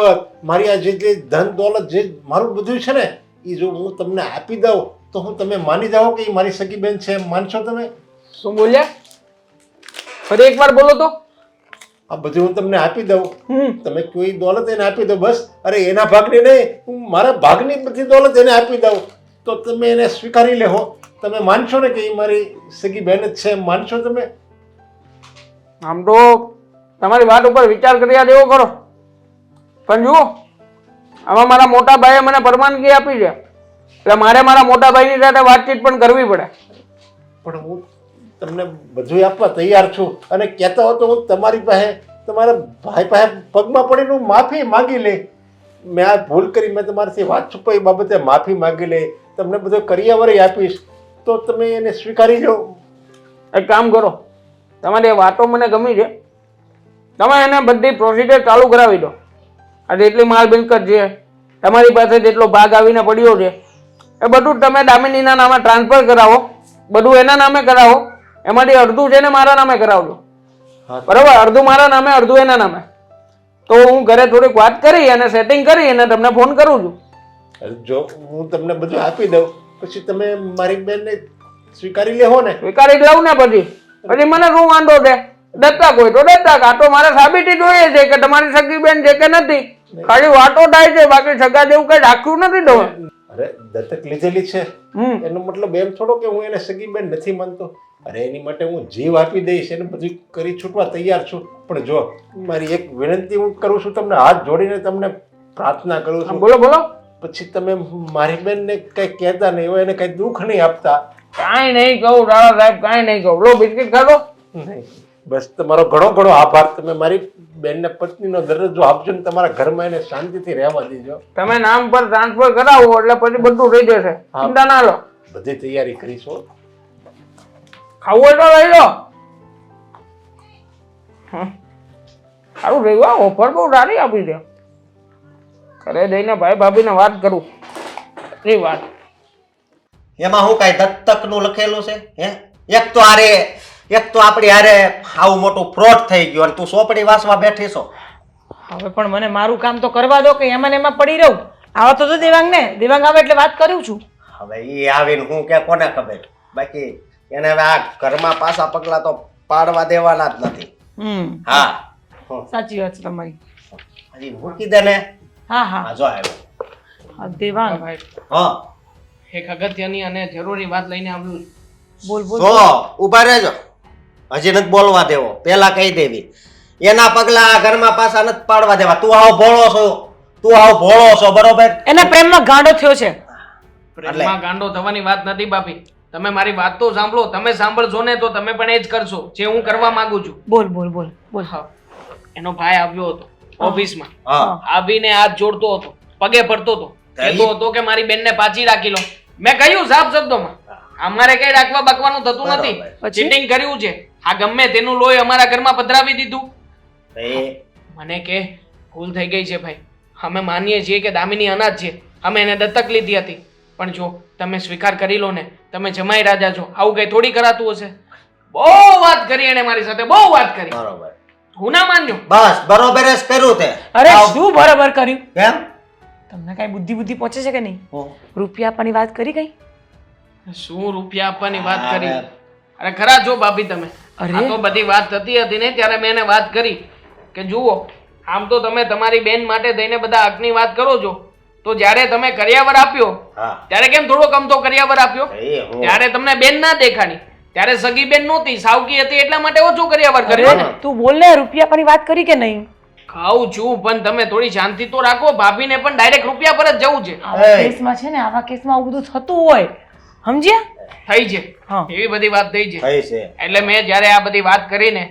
મારી આ જે ધન દોલત જે મારું બધું છે ને, એ જો હું તમને આપી દઉં તો હું તમે માની જાઓ કે એ મારી સગી બેન છે, એમ માનશો તમે? શું બોલ્યા? ફરી એકવાર બોલો તો. આ બધું હું તમને આપી દઉં, તમે કોઈ દોલત એને આપી દો બસ. અરે એના ભાગની નહીં, હું મારા ભાગની બધી દોલત એને આપી દઉં તો તમે એને સ્વીકારી લેહો. તમે માનશો ને કે એ મારી સગી બહેન જ છે, એમ માનશો તમે? આમ તો તમારી વાત ઉપર વિચાર કર્યા જેવો કરો, પણ જુઓ, આમાં મારા મોટા ભાઈએ મને પરવાનગી આપી છે, એટલે મારે મારા મોટા ભાઈની સાથે વાતચીત પણ કરવી પડે. પણ હું તમને બધું આપવા તૈયાર છું. અને કહેતા હો તો હું તમારી પાસે, તમારા ભાઈ પાસે પગમાં પડીને હું માફી માંગી લે. મેં આ ભૂલ કરી, મેં તમારાથી વાત છુપાઈ બાબતે માફી માંગી લે. તમને બધો કરિયાવર આપીશ તો તમે એને સ્વીકારી લો. એક કામ કરો, તમારી વાતો મને ગમી છે, તમે એને બધી પ્રોસિજર ચાલુ કરાવી દો. આ જેટલી માલ મિલકત છે, તમારી પાસે જેટલો ભાગ આવીને પડ્યો છે, એ બધું તમે દામિનીના નામે ટ્રાન્સફર કરાવો. બધું એના નામે કરાવો. એમાંથી અડધું છે ને મારા નામે કરાવજો, બરાબર? અડધું મારા નામે, અડધું એના નામે. તો હું ઘરે થોડીક વાત કરી અને સેટિંગ કરી અને તમને ફોન કરું છું. જો હું તમને બધું આપી દઉં પછી તમે મારી બેનને સ્વીકારી લેહો ને? સ્વીકારી લઉં ને પછી મને શું વાંધો છે? દત્તક હોય તો દત્તક. આ તો મારે સાબિતી જોઈએ છે કે તમારી સગી બેન છે કે નથી. ખાલી વાતો થાય છે, બાકી સગા જેવું કઈ રાખ્યું નથી તો. અરે દત્તક લીધેલી છે એનો મતલબ એમ થોડો કે હું એને સગી બેન નથી માનતો. અરે એની માટે હું જીવ આપી દઈશ, એને બધું કરી છૂટવા તૈયાર છું. પણ જો મારી એક વિનંતી હું કરું છું, તમને હાથ જોડીને તમને પ્રાર્થના કરું છું. બોલો બોલો. પછી તમે મારી બેનને કઈ કહેતા નહીં હોય, એને કઈ દુઃખ નહીં આપતા. કાંઈ નહીં કહું દાદા સાહેબ, કાંઈ નહીં કહું. લો બિસ્કિટ ખાધો? નહીં, બસ તમારો ઘણો ઘણો આભાર. તમે મારી બેનને પત્નીનો દરજ્જો આપજો ને તમારા ઘરમાં એને શાંતિથી રહેવા દેજો. તમે નામ પર ટ્રાન્સફર કરાવો એટલે પછી બધું થઈ જશે, ચિંતા ના લો. બધી તૈયારી કરીશું. ખાવું હોય તો લઈ લો. સારું રહ્યું ઓફર બહુ સારી આપી દે. ઘરે જઈને ભાઈ ભાભીને વાત કરું એ વાત. એમાં હું કાંઈ દત્તકનું લખેલું છે હે? એક તો આપણી હારે આવું મોટું ફ્રોડ થઈ ગયું અને તું સોપડી વાસવા બેઠી છો. હવે પણ મને મારું કામ તો કરવા દો કે એમાં ને એમાં પડી રહું. આવા તો દેવાંગ ને દેવાંગ આવે એટલે વાત કરું છું. હવે ઈ આવીને હું કે કોને ખબર, બાકી એને હવે આ ઘરમાં પાછા પગલા તો પાડવા દેવાના જ નથી. હા સાચી વાત છે તમારી. હજી મૂકી દે ને. હા હા હા જો આવ્યો. હા, દેવાંગ ભાઈ હા એક અગત્યની અને જરૂરી વાત લઈને આવ્યું છું. બોલ બોલ. જો ઊભા રહેજો, હજી નથી બોલવા દેવો, પેલા કહી દેવી એના પગલા આ ઘરમાં પાછા નથી પાડવા દેવા. તું આવો ભોળો છો બરોબર. એના પ્રેમમાં ગાંડો થયો છે. પ્રેમમાં ગાંડો થવાની વાત નથી ભાભી. તમે મારી વાત તો સાંભળો. તમે સાંભળશો ને તો તમે પણ એ જ કરશો જે હું કરવા માંગુ છું. બોલ બોલ બોલ બોલ. હા, એનો ભાઈ આવ્યો હતો ઓફિસમાં. હા આવીને હાથ જોડતો હતો, પગે પડતો હતો, કહેતો હતો કે મારી બેનને પાછી રાખી લો. મેં કહ્યું સાફ શબ્દોમાં અમારે કઈ રાખવા બકવાનું થતું નથી. પછી? ચીટિંગ કર્યું છે. આ ગમે તેનું લોહી અમારા ઘરમાં પધરાવી દીધું. મને કે ભૂલ થઈ ગઈ છે ભાઈ. અમે માનીએ છીએ કે દામિની અનાથ છે, અમે એને દત્તક લીધી હતી. પણ જો તમે સ્વીકાર કરી લો ને, તમે જમાઈ રાજા છો, આવું કઈ થોડી કરાતું હશે. બહુ વાત કરી એને મારી સાથે, બહુ વાત કરી. બરોબર. હું ના માન્યો. બસ બરોબર જ કર્યું તે. અરે શું બરાબર કર્યું? કેમ? તમને કઈ બુદ્ધિ પહોંચે છે કે નહીં? હું? રૂપિયા આપવાની વાત કરી કઈ? શું રૂપિયા આપવાની વાત કરી? અરે ખરા જો ભાભી તમે. અરે. આ તો બધી વાત થતી હતી ને ત્યારે મેં એને વાત કરી કે જુઓ, આમ તો તમે તમારી બેન માટે થઈને બધા હકની વાત કરો છો, તો જ્યારે તમે કરિયાવર આપ્યો હા ત્યારે કેમ થોડો કમતો કરિયાવર આપ્યો? એ હું. ત્યારે તમને બેન ના દેખાણી, ત્યારે સગી બેન નહોતી, સાવકી હતી, એટલા માટે ઓછું કરિયાવર કર્યો ને. તું બોલ ને, રૂપિયા આપવાની વાત કરી કે નહીં? ખાઉં છું પણ તમે થોડી શાંતિ તો રાખો. ભાભીને પણ ડાયરેક્ટ રૂપિયા પર જ જવું છે. આવા એય. કેસમાં છે ને, આવા કેસમાં આવું બધું થતું હોય, સમજ્યા? થઈ છે હા. એવી બધી વાત થઈ છે. થઈ છે. એટલે મેં જ્યારે આ બધી વાત કરીને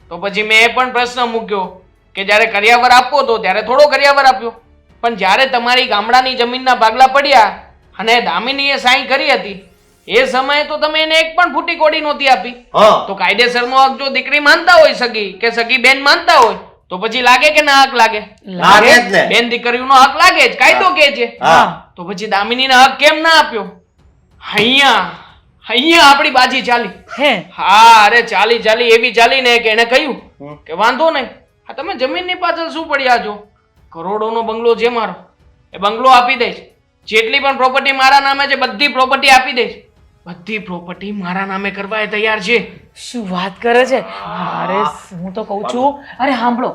તો પછી મેં એ પણ પ્રશ્ન મૂક્યો કે જ્યારે કરિયાવર આપવો તો ત્યારે થોડો કરિયાવર આપ્યો, પણ જ્યારે તમારી ગામડાની જમીનના ભાગલા પડ્યા અને દામિનીએ સાઈન કરી હતી એ સમયે તો તમે એને એક પણ ફૂટી કોડી નહોતી આપી. હા તો કાયદેસરનો હક જો દીકરી માનતા હોય સગી કે સગી બેન માનતા હોય તો પછી લાગે કે ના હક લાગે? લાગે જ ને. બેન દીકરીનો હક લાગે જ, કાયદો કે છે. હા તો પછી દામિનીના હક કેમ ના આપ્યો? અહીંયા આપણી બાજી ચાલી. હે? હા, અરે ચાલી એવી ચાલી ને કે એને કહ્યું કે વાંધો નહીં, આ તમે જમીનની પાછળ શું પડ્યા છો? કરોડોનો બંગલો છે મારો, એ બંગલો આપી દઈશ. જેટલી પણ પ્રોપર્ટી મારા નામે છે બધી પ્રોપર્ટી આપી દઈશ. બધી પ્રોપર્ટી મારા નામે કરવા એ તૈયાર છે. શું વાત કરે છે? અરે હું તો કહું છું, અરે સાંભળો,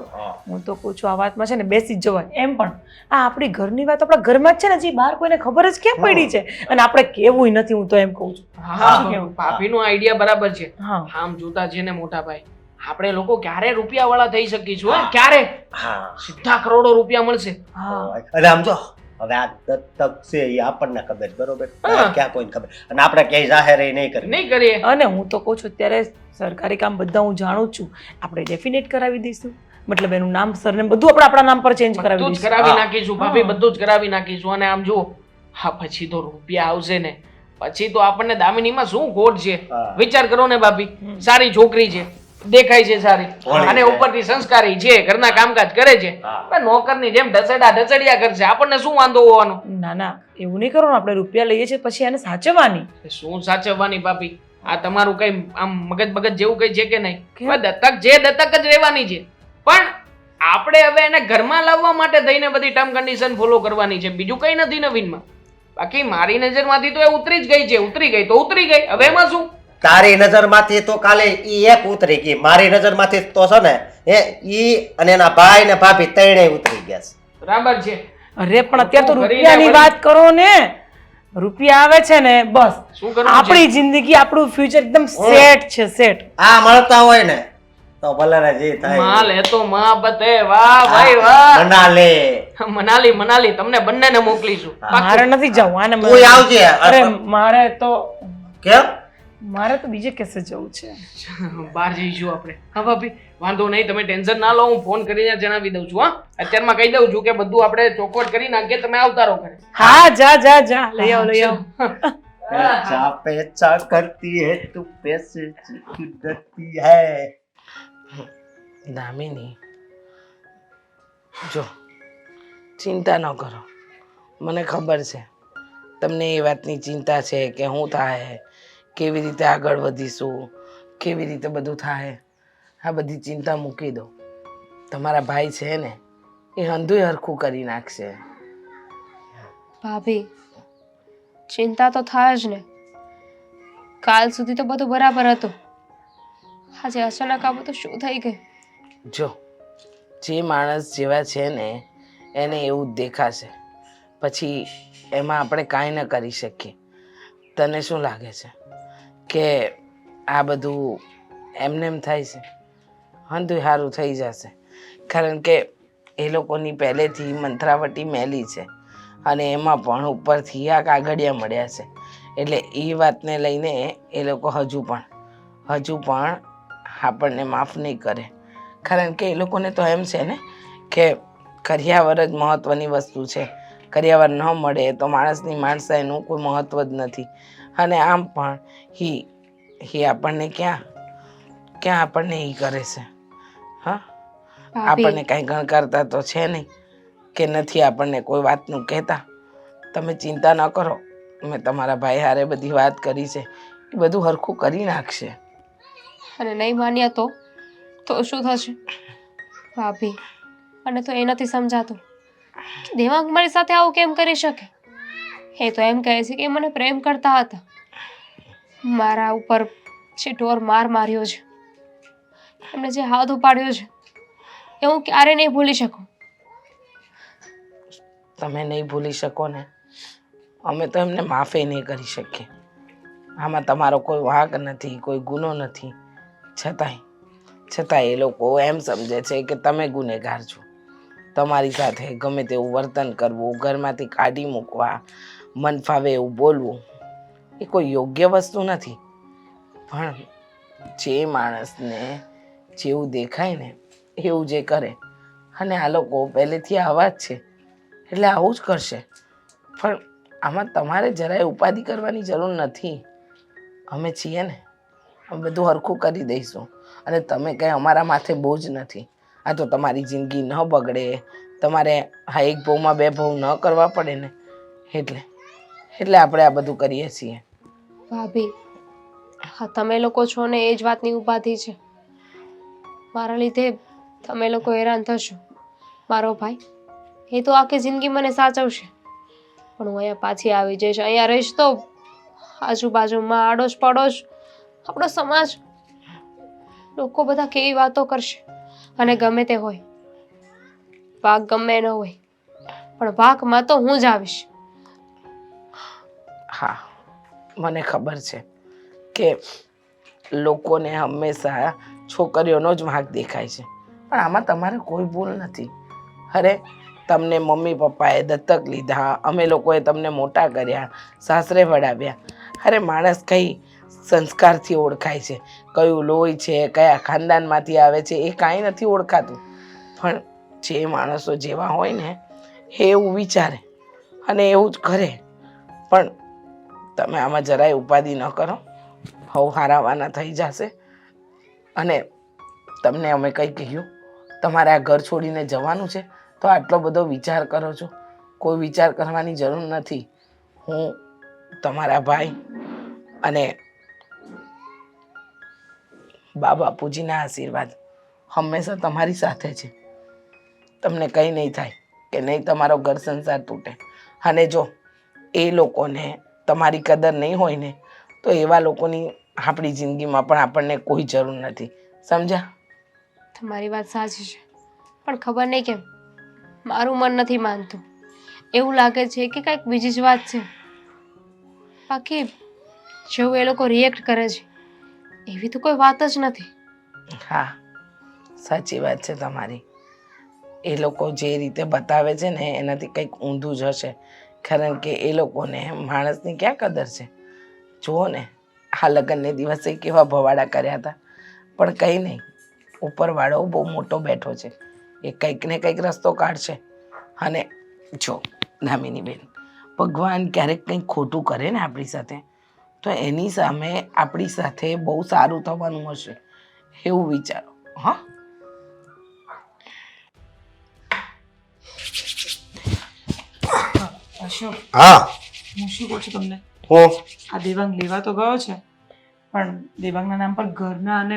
હું તો કહું છું આ વાતમાં છે ને બેસી જ જવાય. એમ પણ આ આપણી ઘરની વાત આપણા ઘરમાં જ છે ને, હજી બહાર કોઈને ખબર જ કેમ પડી છે? અને આપણે કેવું નથી, હું તો એમ કહું છું. શું કહેવું? ભાભીનો આઈડિયા બરાબર છે. હા. આમ જોતા છે ને મોટા ભાઈ, આપણે લોકો ક્યારે રૂપિયા વાળા થઈ શકીશું? હે? ક્યારે હા સીધા કરોડો રૂપિયા મળશે. હા. અને આમ જો હવે આ દત્તક છે એ આપણને ખબર બરોબર, હા. ક્યાં કોઈને ખબર, અને આપણે ક્યાંય જાહેર એ નહીં કરી. નહીં કરીએ. અને હું તો કહું છું અત્યારે સરકારી કામ બધા હું જાણું જ છું, આપણે ડેફિનેટ કરાવી દઈશું. મતલબ એનું નામ સરનેમ બધું આપણે આપણા નામ પર ચેન્જ કરાવી બધું જ દઈશું. કરાવી હા. નાખીશું ભાભી, બધું જ કરાવી નાખીશું. અને આમ જુઓ, હા પછી તો રૂપિયા આવશે ને, પછી તો આપણને દામિનીમાં શું ખોટ છે? હા. વિચાર કરો ને ભાભી, સારી છોકરી છે, દેખાય છે સારી, ભોળી અને છે. ઉપરથી સંસ્કારી છે, ઘરના કામકાજ કરે છે. હા. પણ નોકરની જેમ ઢસડ્યા કરશે, આપણને શું વાંધો હોવાનો? ના ના, એવું નહીં કરવાનું. આપણે રૂપિયા લઈએ છીએ પછી એને સાચવવાની. શું સાચવવાની ભાભી? આ તમારું કઈ આમ મગજ જેવું કઈ છે કે નહીં? કેમ? હવે દત્તક છે, દત્તક જ રહેવાની છે. પણ આપણે હવે એને ઘરમાં લાવવા માટે થઈને બધી ટર્મ કન્ડિશન ફોલો કરવાની છે, બીજું કઈ નથી નવીનમાં. બાકી મારી નજરમાંથી તો એ ઉતરી જ ગઈ છે. ઉતરી ગઈ તો ઉતરી ગઈ, હવે એમાં શું? તારી નજરમાંથી તો કાલે ઈ એક ઉતરી ગઈ, મારી નજરમાંથી તો છે ને ઈ અને એના ભાઈ ને ભાભી ત્રણેય ઉતરી ગયા છે. બરાબર છે. અરે પણ અત્યારે તો શું કરીને રૂપિયાની વળી? વાત કરો ને. રૂપિયા આવે છે ને બસ શું કરવું છે? આપણી જિંદગી, આપણું ફ્યુચર એકદમ સેટ છે, સેટ. આ મળતા હોય ને તો ભલે ને જે થાય માલ હે તો મહાબત હે. વાહ ભાઈ વાહ. મના લે. મનાલી તમને બંનેને મોકલીશું. મારે નથી જવું, આને તું આવજે. અરે મારે તો કેમ? બીજે કેસે જવું છે. બહાર જઈશું આપણે. હા ભાભી વાંધો નહીં, તમે ટેન્શન ના લો, હું ફોન કરીને જણાવી દઉં છું. હા, અત્યારમાં કહી દઉં છું કે બધું આપણે ચોખવટ કરી નાખીએ, તમે આવતા રહો ઘરે. હા જા જા જા, લઈ આવો લઈ આવો. पेचा पेचा करती है तू पैसे करती है. દામિની જો ચિંતા ન કરો, મને ખબર છે તમને એ વાતની ચિંતા છે કે શું થાય, કેવી રીતે આગળ વધીશું, કેવી રીતે બધું થાય. આ બધી ચિંતા મૂકી દો. તમારા ભાઈ છે ને એ હંધુય હરખું કરી નાખશે. ભાભી ચિંતા તો થાય જ ને. કાલ સુધી તો બધું બરાબર હતું, આજે અચાનક આ બધું શું થઈ ગયું? જો જે માણસ જેવા છે ને એને એવું જ દેખાશે, પછી એમાં આપણે કાંઈ ન કરી શકીએ. તને શું લાગે છે કે આ બધું એમને એમ થાય છે? હંધુય સારું થઈ જશે, કારણ કે એ લોકોની પહેલેથી મંત્રાવટી મેલી છે અને એમાં પણ ઉપરથી આ કાગળિયા મળ્યા છે. એટલે એ વાતને લઈને એ લોકો હજુ પણ આપણને માફ નહીં કરે, કારણ કે એ લોકોને તો એમ છે ને કે કરિયાવર જ મહત્ત્વની વસ્તુ છે. કરિયાવર ન મળે તો માણસની માણસાઈનું કોઈ મહત્ત્વ જ નથી. અને આમ પણ હી આપણને ક્યાં આપણને એ કરે છે? હા, આપણને કાંઈ ગણકારતા તો છે નહીં કે નથી આપણને કોઈ વાતનું કહેતા. તમે ચિંતા ન કરો, મેં તમારા ભાઈ હારે બધી વાત કરી છે, એ બધું હરખું કરી નાખશે. અને નહીં માન્યા તો શું થશે ભાભી? અને તો એ નથી સમજાતું કે દેવાંગ મારી સાથે આવું કેમ કરી શકે. એ તો એમ કહે છે કે મને પ્રેમ કરતા હતા. મારા ઉપર જે ઢોર માર્યો છે, એમને જે હાથ ઉપાડ્યો છે, એ હું ક્યારે નહીં ભૂલી શકું. તમે નહીં ભૂલી શકો ને, અમે તો એમને માફી નહીં કરી શકીએ. આમાં તમારો કોઈ વાંક નથી, કોઈ ગુનો નથી. છતાંય એ લોકો એમ સમજે છે કે તમે ગુનેગાર છો. તમારી સાથે ગમે તેવું વર્તન કરવું, ઘરમાંથી કાઢી મૂકવા, મન ફાવે એવું બોલવું, એ કોઈ યોગ્ય વસ્તુ નથી. પણ જે માણસને જેવું દેખાય ને એવું જે કરે, અને આ લોકો પહેલેથી આવા જ છે એટલે આવું જ કરશે. પણ આમાં તમારે જરાય ઉપાધિ કરવાની જરૂર નથી. અમે છીએ ને, અમે બધું હરખું કરી દઈશું. અને તમે કંઈ અમારા માથે બોજ નથી. આ તો તમારી જિંદગી ન બગડે, તમારે હા એક ભાવમાં બે ભાવ ન કરવા પડે ને, એટલે આપણે આ બધું કરીએ છીએ. ભાભી હા, તમે લોકો છો ને એ જ વાતની ઉપાધિ છે. મારા લીધે તમે લોકો હેરાન થશો. મારો ભાઈ એ તો આખી જિંદગી મને સાચવશે, પણ હું અહીંયા પાછી આવી જઈશ. અહીંયા રહીશ તો આજુબાજુમાં આડોશ પડોશ, આપણો સમાજ, લોકો બધા કેવી વાતો કરશે. અને ગમે તે હોય, વાઘ ગમે ન હોય, પણ વાઘમાં તો હું જ આવીશ. હા, મને ખબર છે કે લોકોને હંમેશા છોકરીઓનો જ વાંક દેખાય છે, પણ આમાં તમારે કોઈ ભૂલ નથી. અરે તમને મમ્મી પપ્પાએ દત્તક લીધા, અમે લોકોએ તમને મોટા કર્યા, સાસરે વડાવ્યા. અરે માણસ કઈ સંસ્કારથી ઓળખાય છે, કયું લોહી છે, કયા ખાનદાનમાંથી આવે છે, એ કાંઈ નથી ઓળખાતું. પણ જે માણસો જેવા હોય ને એ એવું વિચારે અને એવું જ કરે. પણ તમે આમાં જરાય ઉપાધિ ન કરો, હવ હારાવાના થઈ જશે. અને તમને અમે કંઈ કહ્યું, તમારે આ ઘર છોડીને જવાનું છે તો આટલો બધો વિચાર કરો છો? કોઈ વિચાર કરવાની જરૂર નથી. હું તમારા ભાઈ અને બાપુજીના આશીર્વાદ હંમેશા તમારી સાથે છે. તમને કંઈ નહીં થાય કે નહીં તમારો ઘર સંસાર તૂટે. અને જો એ લોકોને તમારી કદર નહીં હોય ને તો એવા લોકોની આપણી જિંદગીમાં પણ આપણને કોઈ જરૂર નથી. સમજ્યા? તમારી વાત સાચી છે, પણ ખબર નહીં કેમ મારું મન નથી માનતું. એવું લાગે છે કે કંઈક બીજી જ વાત છે. બાકી જેવું એ લોકો રિએક્ટ કરે છે એવી તો કોઈ વાત જ નથી. હા, સાચી વાત છે તમારી. એ લોકો જે રીતે બતાવે છે ને એનાથી કંઈક ઊંધું જ હશે, કારણ કે એ લોકોને માણસની ક્યાં કદર છે. જુઓ ને, આ લગ્નને દિવસે કેવા ભવાડા કર્યા હતા, પણ કંઈ નહીં, ઉપરવાળો બહુ મોટો બેઠો છે, એ કંઈક ને કંઈક રસ્તો કાઢશે. અને જો દામિની બેન, ભગવાન ક્યારેક કંઈક ખોટું કરે ને આપણી સાથે તો એની સામે આપણી સાથે બહુ સારું થવાનું હશે એવું વિચારો. હા, અશોક, હા હું શું કહું છું તમને, હું આ દેવાંગ લેવા તો ગયો છે, પણ દેવાંગના નામ પર ઘરના અને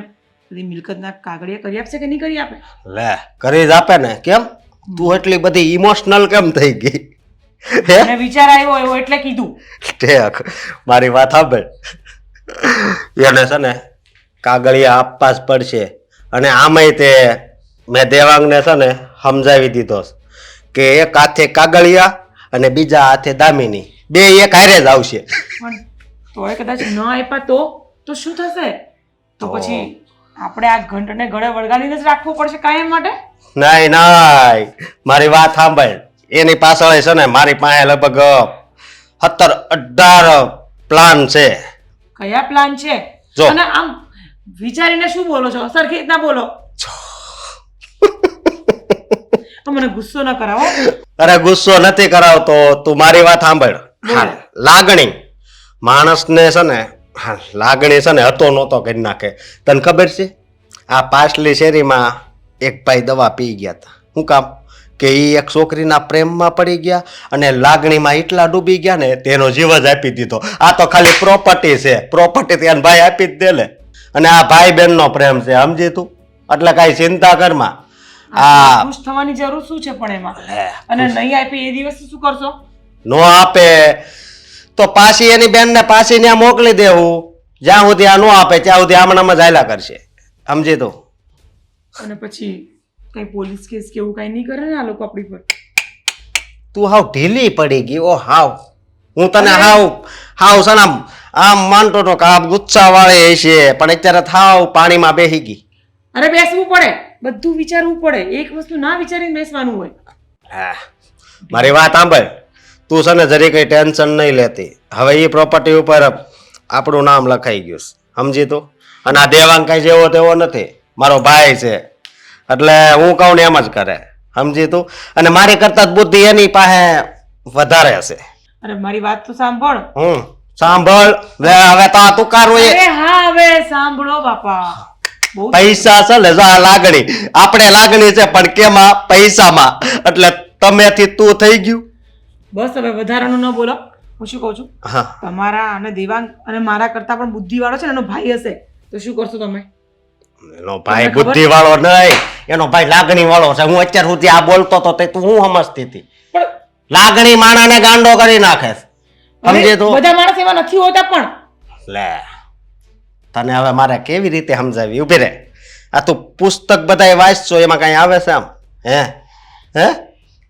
બધી મિલકતના કાગળિયા કરી આપશે કે નહીં કરી આપે? લે કરી જ આપે ને. કેમ તું એટલી બધી ઇમોશનલ કેમ થઈ ગઈ? હે મને વિચાર આવ્યો એવો એટલે કીધું. ઠેક, મારી વાત સાંભળ. એને છે ને કાગળિયા આપવા જ પડશે. અને આમાંય તે મેં દેવાંગને છે ને સમજાવી દીધો છે કે એક હાથે કાગળિયા અને બીજા હાથે દામિની, બે એક હારે જ આવશે. પણ તોય કદાચ ન આપ્યા તો શું થશે? તો પછી આપણે આ ઘંટને ગળે વળગાડીને જ રાખવું પડશે કાયમ માટે? નાય નાય, મારી વાત સાંભળ. એની પાછળ છે ને મારી પાસે લગભગ 17-18 પ્લાન છે. કયા પ્લાન છે? જો. અને આમ વિચારીને શું બોલો છો? સરખી રીતના બોલો. મને ગુસ્સો ન કરાવો. અરે ગુસ્સો નથી કરાવતો, તું મારી વાત સાંભળ. હા, લાગણી માણસને છે ને, હા, લાગણી છે ને હતો નહોતો કરી નાખે. તને ખબર છે આ પાછલી શેરીમાં એક ભાઈ દવા પી ગયા હતા. શું કામ? કે એ એક છોકરીના પ્રેમમાં પડી ગયા અને લાગણીમાં એટલા ડૂબી ગયા ને તેનો જીવ જ આપી દીધો. આ તો ખાલી પ્રોપર્ટી છે, પ્રોપર્ટી ત્યાં ભાઈ આપી જ દે ને. અને આ ભાઈ બહેનનો પ્રેમ છે, સમજી તું? એટલે કાંઈ ચિંતા કરમાં. આ ખુશ થવાની જરૂર શું છે પણ એમાં? અને નહીં આપી એ દિવસે શું કરશો? નો આપે તો પાછી એની બેનને પાછી ત્યાં મોકલી દેવું. જ્યાં સુધી આ નો આપે ત્યાં સુધી આમણામાં જ હાલ્યા કરશે, સમજી તું? અને પછી કઈ પોલીસ કેસ કે એવું કઈ નહીં કરે ને આ લોકો આપણી પર? તું હાવ ઢીલી પડી ગઈ. ઓ હાવ, હું તને હાવ છે ને આમ માનતો હતો કે આ ગુસ્સા વાળી છે, પણ અત્યારે થાવ પાણીમાં બેસી ગઈ. અરે બેસવું પડે, બધું વિચારવું પડે. એક વસ્તુ ના વિચારીને બેસવાનું હોય. હા, મારી વાત સાંભળ. તું છે ને જરી કઈ ટેન્શન નહીં લેતી. હવે એ પ્રોપર્ટી ઉપર આપણું નામ લખાઈ ગયું છે, સમજી તું? અને આ દેવાંગ કઈ જેવો તેવો નથી, મારો ભાઈ છે. એટલે હું કહું ને એમ જ કરે, સમજી તું? અને મારી કરતા જ બુદ્ધિ એની પાસે વધારે હશે. અરે મારી વાત તો સાંભળ. સાંભળ હવે તો આ તુકારું એ અરે હા, હવે સાંભળો બાપા. બહુ પૈસા છે ને, આ લાગણી આપણે લાગણી છે પણ કેમાં? પૈસામાં. એટલે તમેથી તું થઈ ગયું. બસ હવે વધારાનું ન બોલો. હું શું કહું છું, હા, તમારા અને દેવાંગ અને મારા કરતા પણ બુદ્ધિ વાળો છે ને, એનો ભાઈ હશે તો શું કરશો તમે? એનો ભાઈ બુદ્ધિ વાળો નહીં, એનો ભાઈ લાગણી વાળો છે. હું અત્યાર સુધી આ બોલતો તો તે તું હું સમજતી હતી? પણ લાગણી માણાને ગાંડો કરી નાખે, સમજે તું? બધા માણસ એવા નથી હોતા. પણ લે, તને હવે મારે કેવી રીતે સમજાવી? ઉભી રે. આ તું પુસ્તક બધાય વાંચશો, એમાં કઈ આવે છે આમ? હે હે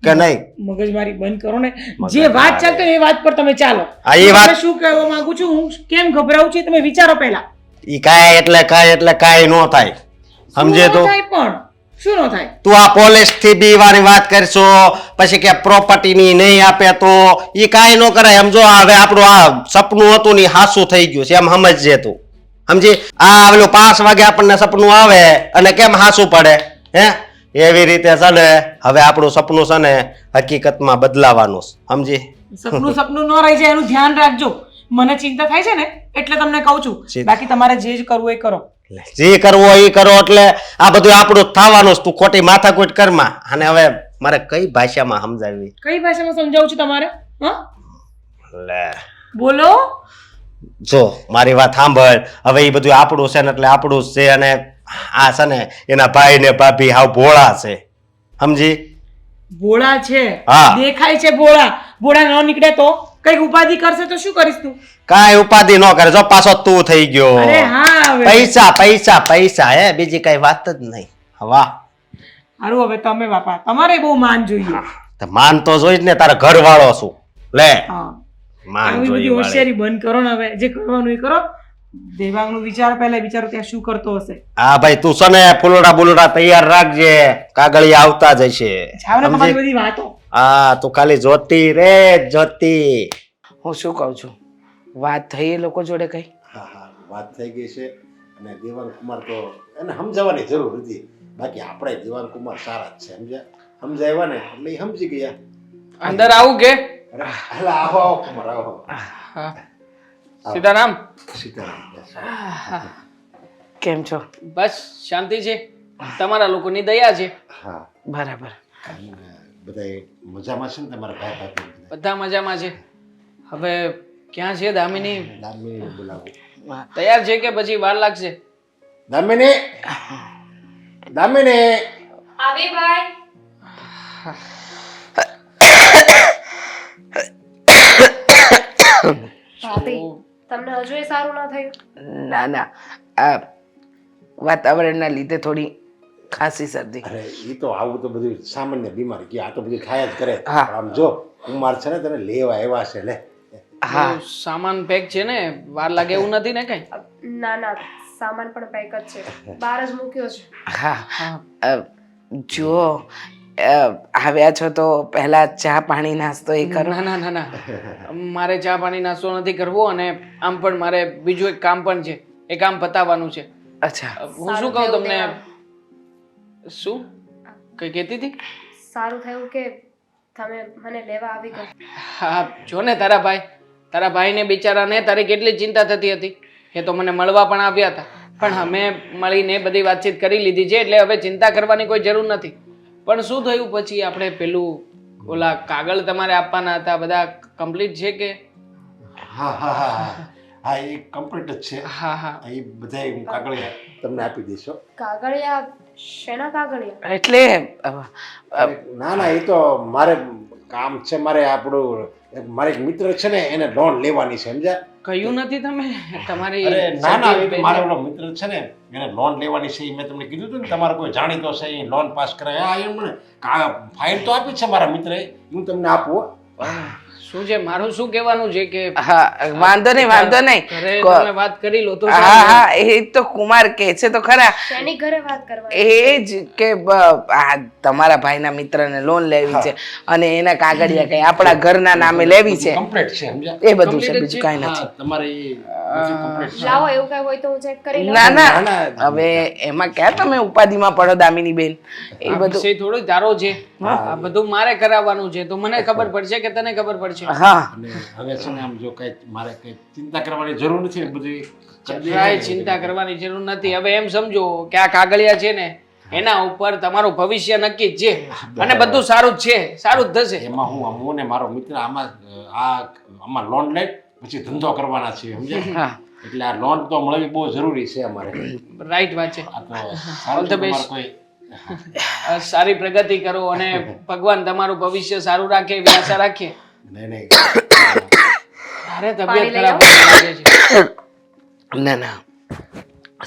કે નહીં? મગજમારી બંધ કરો ને. જે વાત ચાલતો એ વાત પર તમે ચાલો. હા, એ વાત- હું શું કહેવા માંગુ છું, હું કેમ ગભરાઉં છું, તમે વિચારો પહેલા. ઈ કાંઈ એટલે કાંઈ નો થાય, સમજે શું ન તું? થાય પણ શું ન થાય? તું આ પોલીસ થી બીવાની વાત કરશો, પછી કે પ્રોપર્ટી ની નહીં આપે તો ઈ કાંઈ નો કરાય. સમજો હવે આપણું આ સપનું હતું ને હાસું થઈ ગયું છે, એમ સમજજે તું. સમજી? આ પેલું 5 વાગે આપણને સપનું આવે અને કેમ હાસું પડે? હે એવી રીતે છે ને હવે આપણું સપનું છે ને હકીકતમાં બદલાવાનું છે, સમજી? સપનું ન રહી જાય એનું ધ્યાન રાખજો. મને ચિંતા થાય છે ને એટલે તમને કહું છું. બાકી તમારે જે જ કરવું એ કરો. જે કરવો એ કરો. એટલે આ બધું આપણું જ થવાનું છે. તું ખોટી માથાકૂટ કરમાં. અને હવે મારે કઈ ભાષામાં સમજાવવી? કઈ ભાષામાં સમજાવું છું તમારે? હા, લે બોલો. જો મારી વાત સાંભળ. હવે એ બધું આપણું છે ને એટલે આપણું જ છે. અને આ છે ને એના ભાઈ ને ભાભી હાવ ભોળા છે, સમજી? ભોળા છે, હા. દેખાય છે ભોળા. ભોળા ન નીકળે તો કઈક ઉપાધિ કરશે તો શું કરીશ તું? કાંઈ ઉપાધિ ન કરે. જો પાછો તું થઈ ગયો. અરે હા, હવે પૈસા પૈસા પૈસા, હે બીજી કઈ વાત જ નહીં. વાહ, સારું. હવે તમે બાપા, તમારે બહુ માન જોઈએ. તો માન તો જોઈ જ ને, તારા ઘર વાળો છું. લે, હા, માન આવી બધી જોઈ હોશિયારી બંધ કરો ને. હવે જે કરવાનું એ કરો. દેવાંગનું વિચાર પહેલા વિચારો ત્યાં શું કરતો હશે. હા ભાઈ, તું છે ને ફૂલડા બુલડા તૈયાર રાખજે, કાગળિયા આવતા જ હશે. જાવ ને સમજી? તમારી બધી વાતો. હા, તું ખાલી જોતી રે, જોતી. હું શું કહું છું, વાત થઈ એ લોકો જોડે કઈ? હા હા, વાત થઈ ગઈ છે. અને દેવાંગ કુમાર તો એને સમજાવવાની જરૂર હતી. બાકી આપણે દેવાંગ કુમાર સારા જ છે, સમજ્યા? સમજાવ્યા ને એટલે એ સમજી ગયા. અંદર આવું કે? અરે હાલો, આવો આવો કુમાર, આવો. હા, સીતારામ. સીતારામ. કેમ છો? બસ શાંતિ છે, તમારા લોકોની દયા છે. હા, બરાબર. બધા મજામાં છે ને તમારા ભાઈ ભાભી? બધા મજામાં છે. હવે ક્યાં છે દામિની? દામિની બોલાવો. તૈયાર છે કે પછી વાર લાગશે? દામિની, દામિની. આવી ભાઈ. ભાભી, તમને હજુ સારું ન થયું? ના ના, આ વાતાવરણના લીધે થોડી ખાંસી શરદી. અરે એ તો આવું તો બધું સામાન્ય બીમારી કે આ તો બધું થાય જ કરે. હા. પણ આમ જો કુમાર છે ને તને લેવા આવ્યા છે લે. હા, બધું સામાન પેક છે ને, વાર લાગે એવું નથી ને કઈ? ના ના, સામાન પણ પેક જ છે, બહાર જ મૂક્યો છે. હા. જુઓ, આવ્યા છો તો પહેલા ચા પાણી નાસ્તો એ કરો. ના ના ના ના, મારે ચા પાણી નાસ્તો નથી કરવો, અને આમ પણ મારે બીજું એક કામ પણ છે, એ કામ પતાવવાનું છે. અચ્છા. હું શું કહું તમને? શું કઈ કહેતી હતી? સારું થયું કે તમે મને લેવા આવી ગયા. હા, જો ને તારા ભાઈને બિચારાને તારી કેટલી ચિંતા થતી હતી. એ તો મને મળવા પણ આવ્યા હતા, પણ અમે મળીને બધી વાતચીત કરી લીધી છે, એટલે હવે ચિંતા કરવાની કોઈ જરૂર નથી. પણ શું થયું પછી? આપણે પેલું ઓલા કાગળ તમારે આપવાના હતા, બધા કમ્પ્લીટ છે કે? હા હા હા હા હા, એ કમ્પ્લીટ જ છે. હા હા, એ બધા હું કાગળિયા તમને આપી દઈશ હો. કાગળિયા? શેના કાગળિયા? એટલે ના ના, એ તો મારે કામ છે. મારે આપણું મારે એક મિત્ર છે ને, એને લોન લેવાની છે, સમજ્યા? કહ્યું નથી તમે તમારી? અરે ના ના, એ તો બેનને? મારો ઓલો મિત્ર છે ને, એને લોન લેવાની છે. એ મેં તમને કીધું હતું ને, તમારો કોઈ જાણીતો છે એ લોન પાસ કરાય. હા, એમ મને ફાઇલ તો આપી છે મારા મિત્રએ, હું તમને આપું હો. શું છે મારું શું કહેવાનું છે કે હા, વાંધો નહીં, વાંધો નહીં. ઘરે તમે વાત કરી લો તો હા સારું. હા, એ તો કુમાર કહે છે તો ખરા. શેની ઘરે વાત કરવાની? એ જ કે આ તમારા ભાઈના મિત્રને લોન લેવી છે અને એના કાગળિયા કઈ આપણા ઘરના નામે લેવી છે, કમ્પ્લીટ છે, સમજ્યા? એ બધું છે, Complete જ બીજું છે? કાંઈ હા, નથી. તમારે એ બધું complete છે. લાવો, એવું કઈ હોય તો હું ચેક કરી લઉં. ના ના, ના, હવે એમાં ક્યાં તમે ઉપાધિમાં પડો દામિની બેન? એ આ બધું વિષય થોડો તારો છે, આ બધું મારે કરાવવાનું છે, તો મને ખબર પડશે કે તને ખબર પડશે? હા. અને હવે છે ને, આમ જો કઈ મારે કઈ ચિંતા કરવાની જરૂર નથી. બધું કરી દઈએ. કાંઈ ચિંતા કરવાની જરૂર નથી. હવે એમ સમજો કે આ કાગળિયા છે ને, એના ઉપર તમારું ભવિષ્ય નક્કી જ છે, અને બધું સારું જ છે, સારું જ થશે. એમાં હું ને મારો મિત્ર આમાં લોન લઈ પછી ધંધો કરવાના છે, સમજ્યા? હા. એટલે આ લોન તો મળવી બહુ જરૂરી છે અમારે. રાઈટ વાત છે. આ તો સારું All the છે, તમારે best. કોઈ સારી પ્રગતિ કરો, અને ભગવાન તમારું ભવિષ્ય સારું રાખે એવી આશા રાખીએ. નહીં નહીં. અરે તબિયત પાણી લઈ ખરાબ લાગે છે. ના ના,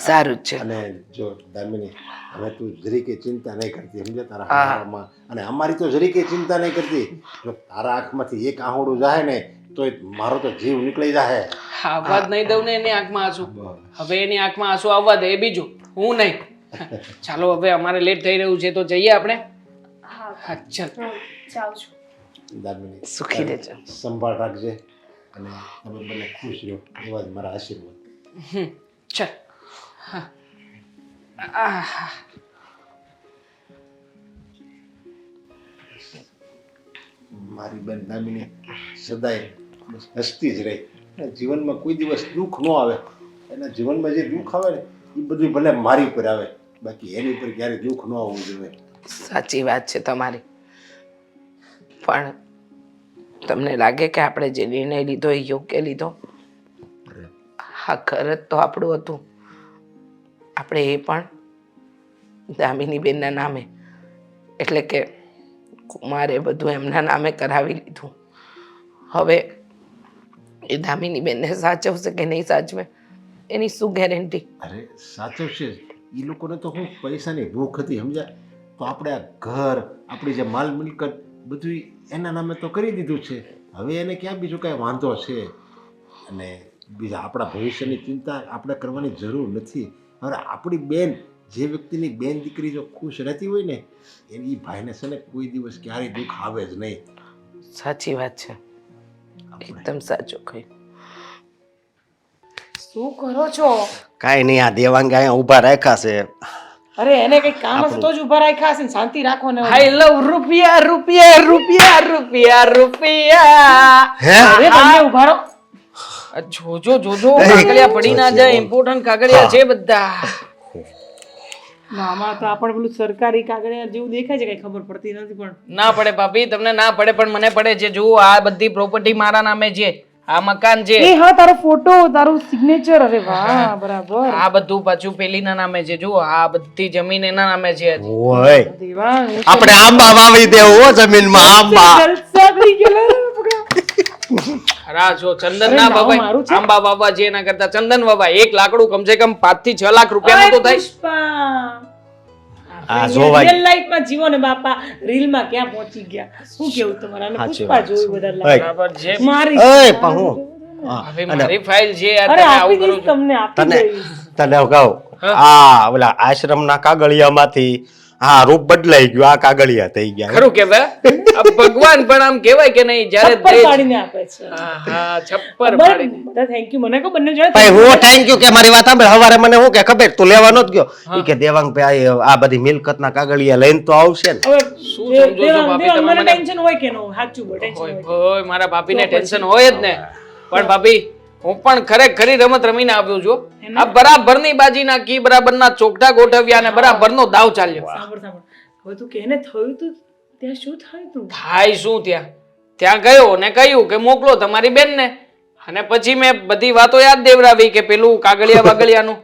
સારું જ છે. અને જો દામિની, હવે તું જરીકે ચિંતા નહીં કરતી, સમજ્યા? તારા હા. હારામાં અને અમારી તો જરીકે ચિંતા નહીં કરતી. જો તારા આંખમાંથી એક આહોડું જાય ને, તો મારો તો જીવ નીકળી જાય. આવવા જ નહીં દઉં ને એની આંખમાં આંસુ. હવે એની આંખમાં આંસુ આવવા દે, એ બીજું, હું નહીં. ચાલો, હવે અમારે લેટ થઈ રહ્યું છે, તો જઈએ આપણે. હા, હા, ચાલ. હું જાઉં છું. દામિની, સુખી રહેજો. સંભાળ રાખજે અને તમે બંને ખુશ રહો, એવા જ મારા આશીર્વાદ. ચાલ. હા. આહ. મારી બેન દામિની સદાય બસ હસતી જ રહી. એના જીવનમાં કોઈ દિવસ દુઃખ ન આવે. એના જીવનમાં જે દુઃખ આવે ને, એ બધું ભલે મારી ઉપર આવે, બાકી એની ઉપર ક્યારેય દુઃખ ન આવવું જોઈએ. સાચી વાત છે તમારી. પણ તમને લાગે કે આપણે જે નિર્ણય લીધો એ યોગ્ય લીધો? હા, ઘર જ તો આપણું હતું. આપણે એ પણ દામિની બેનના નામે, એટલે કે કુમારે બધું એમના નામે કરાવી લીધું. હવે એ દામિની બેનને સાચવશે કે નહીં સાચવે એની શું ગેરંટી? અરે સાચું છે, એ લોકોને તો હું પૈસાની ભૂખ હતી, સમજ્યા? તો આપણે આ ઘર, આપણી જે માલ મિલકત બધું એના નામે તો કરી દીધું છે. હવે એને ક્યાં બીજું કાંઈ વાંધો છે? અને બીજા આપણા ભવિષ્યની ચિંતા આપણે કરવાની જરૂર નથી. હવે આપણી બેન, જે વ્યક્તિની બેન દીકરી જો ખુશ રહેતી હોય ને, એની ભાઈને છે ને કોઈ દિવસ ક્યારેય દુઃખ આવે જ નહીં. સાચી વાત છે, એકદમ સાચું કહ્યું. શું કરો છો? કાંઈ નહીં, આ દેવાંગ અહીંયા ઊભા રાખ્યા છે. અરે એને કઈ કામ હશે તો જ ઊભા રાખ્યા હશે ને, શાંતિ રાખો ને. આઈ લવ રૂપિયા રૂપિયા રૂપિયા રૂપિયા રૂપિયા. હે? અરે બંને ઊભા રહો. જોજો જોજો કાગળિયા પડી ના જાય, ઇમ્પોર્ટન્ટ કાગળિયા છે બધા. આમાં તો આપણે પેલું સરકારી કાગળિયા જેવું દેખાય છે, કઈ ખબર પડતી નથી પણ ના પડે ભાભી, તમને ના પડે પણ મને પડે છે. જુઓ આ બધી પ્રોપર્ટી મારા નામે છે, આ મકાન છે, એ હા તારો ફોટો, તારું સિગ્નેચર. અરે વાહ, બરાબર. આ બધું પાછું પેલીના નામે છે. જુઓ આ બધી જમીન એના નામે છે. ઓય દેવા, આપણે આંબા વાવી દેવું હો જમીનમાં, આંબા. જલસા થઈ ગયેલા પકડા. ખરા જો ચંદન ના વાવાય, આંબા વાવવા છે એના કરતા ચંદન વાવાય. એક લાકડું કમસે કમ 5 થી 6 લાખ રૂપિયાનું તો થાય. પુષ્પા, આ જોવાય. રિયલ લાઈફમાં જીવો ને બાપા, રીલમાં ક્યાં પહોંચી ગયા? શું કેવું તમારા? અને સાચી પુષ્પા વાત છે. જોયું બધા live. બરાબર છે. મારી ઓય પણ હું હવે મારી ફાઇલ છે આ, અરે તમે આપી આવું કરો દઈશ છો. તમને, આપી તને દઈશ. તને કહું, આ ઓલા આશ્રમના કાગળિયામાંથી હા રૂપ બદલાઈ ગયું, આ કાગળિયા થઈ ગયા. ખરું કેવાય. આ ભગવાન પણ આમ કહેવાય કે નહીં, જ્યારે છપ્પર દેશ- પાડીને આપે છે. હા હા છપ્પર પાડીને. બધા થેન્ક યુ. મને કહો બંને જણા ભાઈ હું થેન્ક યુ કે મારી વાત સાંભળ. હવારે મને હું કે ખબર તું લેવાનો જ ગયો ઈ કે દેવાંગભાઈ આ બધી મિલકતના કાગળિયા લઈને તો આવશે ને. હવે શું સમજો છો ભાભી તમે મને મને? ટેન્શન હોય કે ન હોય? સાચું બોલ, ટેન્શન હોય હોય. હોય, મારા ભાભીને ટેન્શન હોય જ ને. પણ ભાભી હું પણ ખરેખરી રમત રમીને આવ્યો છું. આ બરાબરની બાજી નાખી, બરાબરના ચોકઠા ગોઠવ્યા અને બરાબરનો દાવ ચાલ્યો. સાંભળ સાંભળ, હવે તું કે ને થયું તું ત્યાં શું થાય તું? થાય શું ત્યાં ગયો ને કહ્યું કે મોકલો તમારી બેનને. અને પછી મેં બધી વાતો યાદ દેવડાવી કે પેલું કાગળિયા વાગળિયાનું.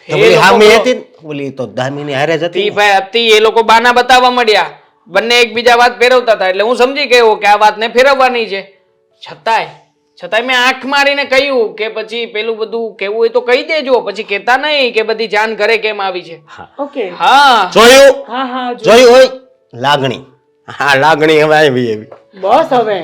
તો પેલી હામી હતી ને, ઓલી તો દામિની હારે જ હતી તી ને. ભાઈ હતી, એ લોકો બાના બતાવવા મળ્યા. બંને એકબીજા વાત ફેરવતા હતા એટલે હું સમજી ગયો કે આ વાતને ફેરવવાની છે. છતાંય મેં આંખ મારીને કહ્યું કે પછી પેલું બધું કેવું હોય તો કહી દેજો, પછી કહેતા નહીં કે બધી જાણ ઘરે કેમ આવી છે. ઓકે. હા જોયું હા હા જોયું હોય લાગણી. હા લાગણી હવે આવી એવી. બસ હવે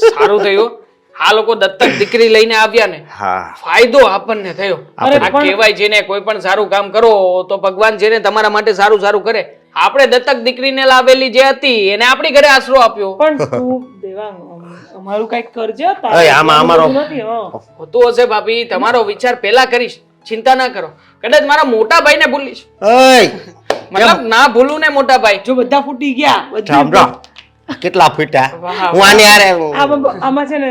સારું થયું આ લોકો દત્તક દીકરી લઈને આવ્યા ને, હા ફાયદો આપણને થયો. આ કહેવાય છે ને કોઈ પણ સારું કામ કરો તો ભગવાન છે ને તમારા માટે સારું સારું કરે. આપણે દત્તક દીકરીને લાવેલી જે હતી એને આપણી ઘરે આશરો આપ્યો. પણ તું દેવાંગ, અમારું કઈક કરજે. ઓય, આમાં અમારો નથી. હા હોતું હશે ભાભી, તમારો વિચાર પહેલા કરીશ, ચિંતા ના કરો. કદાચ મારા મોટા ભાઈને ભૂલીશ, ઓય મતલબ ના ભૂલું ને મોટા ભાઈ. જો બધા ફૂટી ગયા, બધું. સાંભળો કેટલા ફૂટ્યા. વાહ, હું આની હારે આમાં છે ને,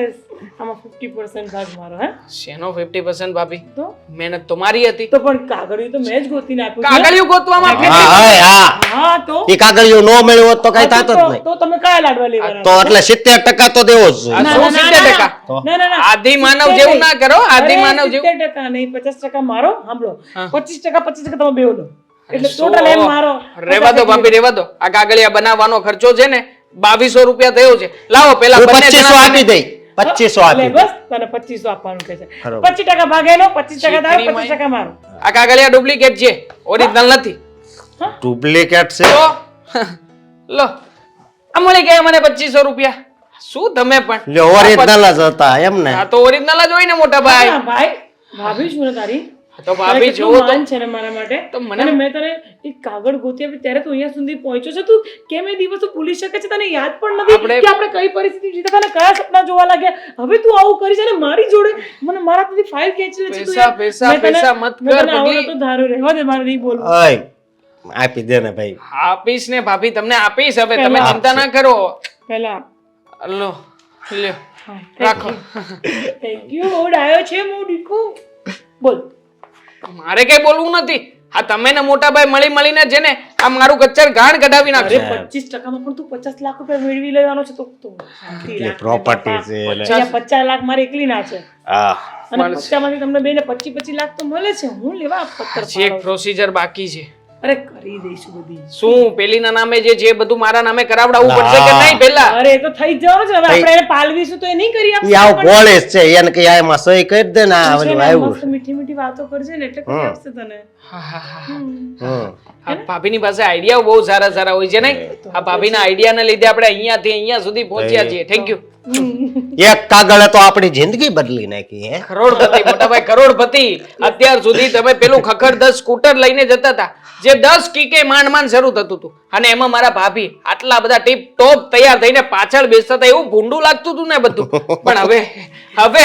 આમાં 50% ભાગ મારો. હે શેનો 50% ભાભી? તો મહેનત તો મારી હતી. તો પણ કાગળિયું તો મેં જ ગોતીને આપ્યું છે. કાગળિયું ગોતવામાં હા ઓય, હા હા તો ઈ કાગળિયું નો મળ્યું હોત તો કઈ થાત જ નહીં. તો તમે કયા લાડવા લેવાના? તો એટલે 70% તો દેવો જ જોઈએ. આ શું 70%? ના ના ના, આદિ માનવ જેવું ના કરો, આદિ અરે, માનવ જેવું. 70% નહીં, 50% મારો. સાંભળો, 25% તમે બેવ લો, એટલે સો. ટોટલ એમ મારો. રેવા દો ભાભી, રેવા દો. આ કાગળિયા બનાવવાનો ખર્ચો છે ને 2200 રૂપિયા થયો છે. લાવો પેલા હું બંને 2500 જણા આપી દઈ. 2500 આપી એટલે દઈ. બસ તને 2500 આપવાનું કહે છે. બરાબર. 25% ભાગ એનો, 25% તારો, 25% મારો. આ કાગળિયા ડુપ્લિકેટ છે, ઓરિજિનલ નથી. ડુપ્લિકેટ છે. તો લો આ મળી ગયા મને 2500 રૂપિયા. શું તમે પણ જો ઓરિજિનલ જ હતા એમ ને. આ તો ઓરિજિનલ જ હોય ને મોટા ભાઈ. હા, ભાઈ ભાભી છું ને તારી. તો તારે ભાભી કેટલું જોવો તો માન છે ને મારા માટે. તો મને- અને મેં તને એક કાગળ ગોતી આપી ત્યારે તું અહીંયા સુધી પહોંચ્યો છે. તું કેમ એ દિવસો ભૂલી શકે છે? તને યાદ પણ નથી આપણે- કે આપણે કઈ પરિસ્થિતિ જીતા હતા, કયા સપના જોવા લાગ્યા. હવે તું આવું કરી છે ને મારી જોડે. મને મારાથી ફાઇલ ખેંચી લે છે તું યાર. પૈસા, મેં તને- પૈસા મત મેં કર, તને આવું પગલી. નહોતું ધાર્યું. રહેવા દે, મારે નહીં બોલવું. ઓય આપી દે ને ભાઈ. આપીશ ને ભાભી, તમને આપીશ. હવે તમે પહેલા ચિંતા ના કરો. પહેલા લો લ્યો રાખો. Thank you. ઓડ આવ્યો છે મો દીકુ. બોલ. મારે કઈ બોલવું નથી. આ તમે ને મોટા ભાઈ મળી મળીને છે ને આ મારું કચ્ચર ગાણ કઢાવી અરે નાખશે. 25% માં પણ તું 50 લાખ રૂપિયા મેળવી લેવાનો છે. તો શાંતિ કેટલી રાખ. પ્રોપર્ટી છે એને. અહીંયા 50 લાખ મારી એકલી ના છે. હા અને 50 માંથી તમને બેને 25 લાખ તો મળે છે. હું લેવા પત્તર હજી એક પાડો. પ્રોસીજર બાકી છે. અરે કરી દઈશું બધી. શું પેલીના નામે જે બધું મારા નામે કરાવડાવવું પડશે કે નહીં પેલા? અરે એ તો થઈ જ જવાનું છે. હવે આપણે એને પાલવીશું તો એ નહીં કરી ઈ આવ પોલીસ છે એને કે આમાં સહી કરી દે ને આ ઓલું આવ્યું મસ્ત મીઠી મીઠી વાતો કરજે ને એટલે કરી આપશે તને. હા, હા, હા. હમ. આ ભાભીની પાસે આઈડિયા બહુ સારા સારા હોય છે નહીં? આ ભાભીના આઈડિયાને લીધે આપણે અહીંયાથી અહીંયા સુધી પહોંચ્યા છીએ. Thank you. એક કાગળે તો આપણી જિંદગી બદલી નાખી હે. કરોડપતિ મોટા ભાઈ, કરોડપતિ. અત્યાર સુધી તમે પેલું ખખડ 10 સ્કૂટર લઈને જતા હતા જે 10 કીકે માંડ શરૂ થતું હતું અને એમાં મારા ભાભી આટલા બધા ટીપ ટોપ તૈયાર થઈને પાછળ બેસતા હતા. એવું ભૂંડું લાગતું હતું ને બધું. પણ હવે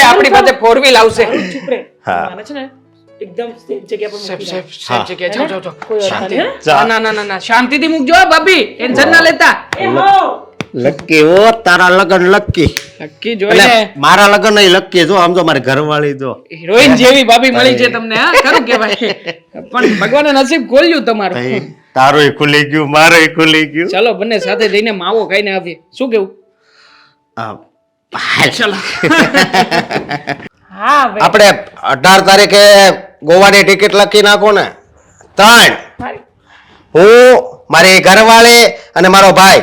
આપણી પાસે 4 વ્હીલ આવશે. ચૂપ રે. માને છે ને એકદમ સેફ જગ્યા પર મૂકી દે. સાહેબ જગ્યા જાઓ. કોઈ અડચણ નહીં, હે? ના ના ના ના શાંતિથી મૂકજો હો ભાભી, ટેન્શન ના લેતા. એ હો લક્કી ઓ તારા લગન લક્કી નક્કી જોઈને મારા લગન નહીં લક્કી જો આમ તો મારી ઘરવાળી જો હિરોઈન જેવી ભાભી મળી છે તમને હા ખરું કે ભાઈ પણ ભગવાને નસીબ ખોલ્યું તમારું તારોય ખુલી ગયું મારોય ખુલી ગયું ચલો બંને સાથે જઈને માવો ખાઈને આવીએ શું કેવું ચલો હા ભાઈ આપણે 18 તારીખે ગોવાની ટિકિટ લખી નાખો ને 3 મારી હું મારી ઘરવાળી અને મારો ભાઈ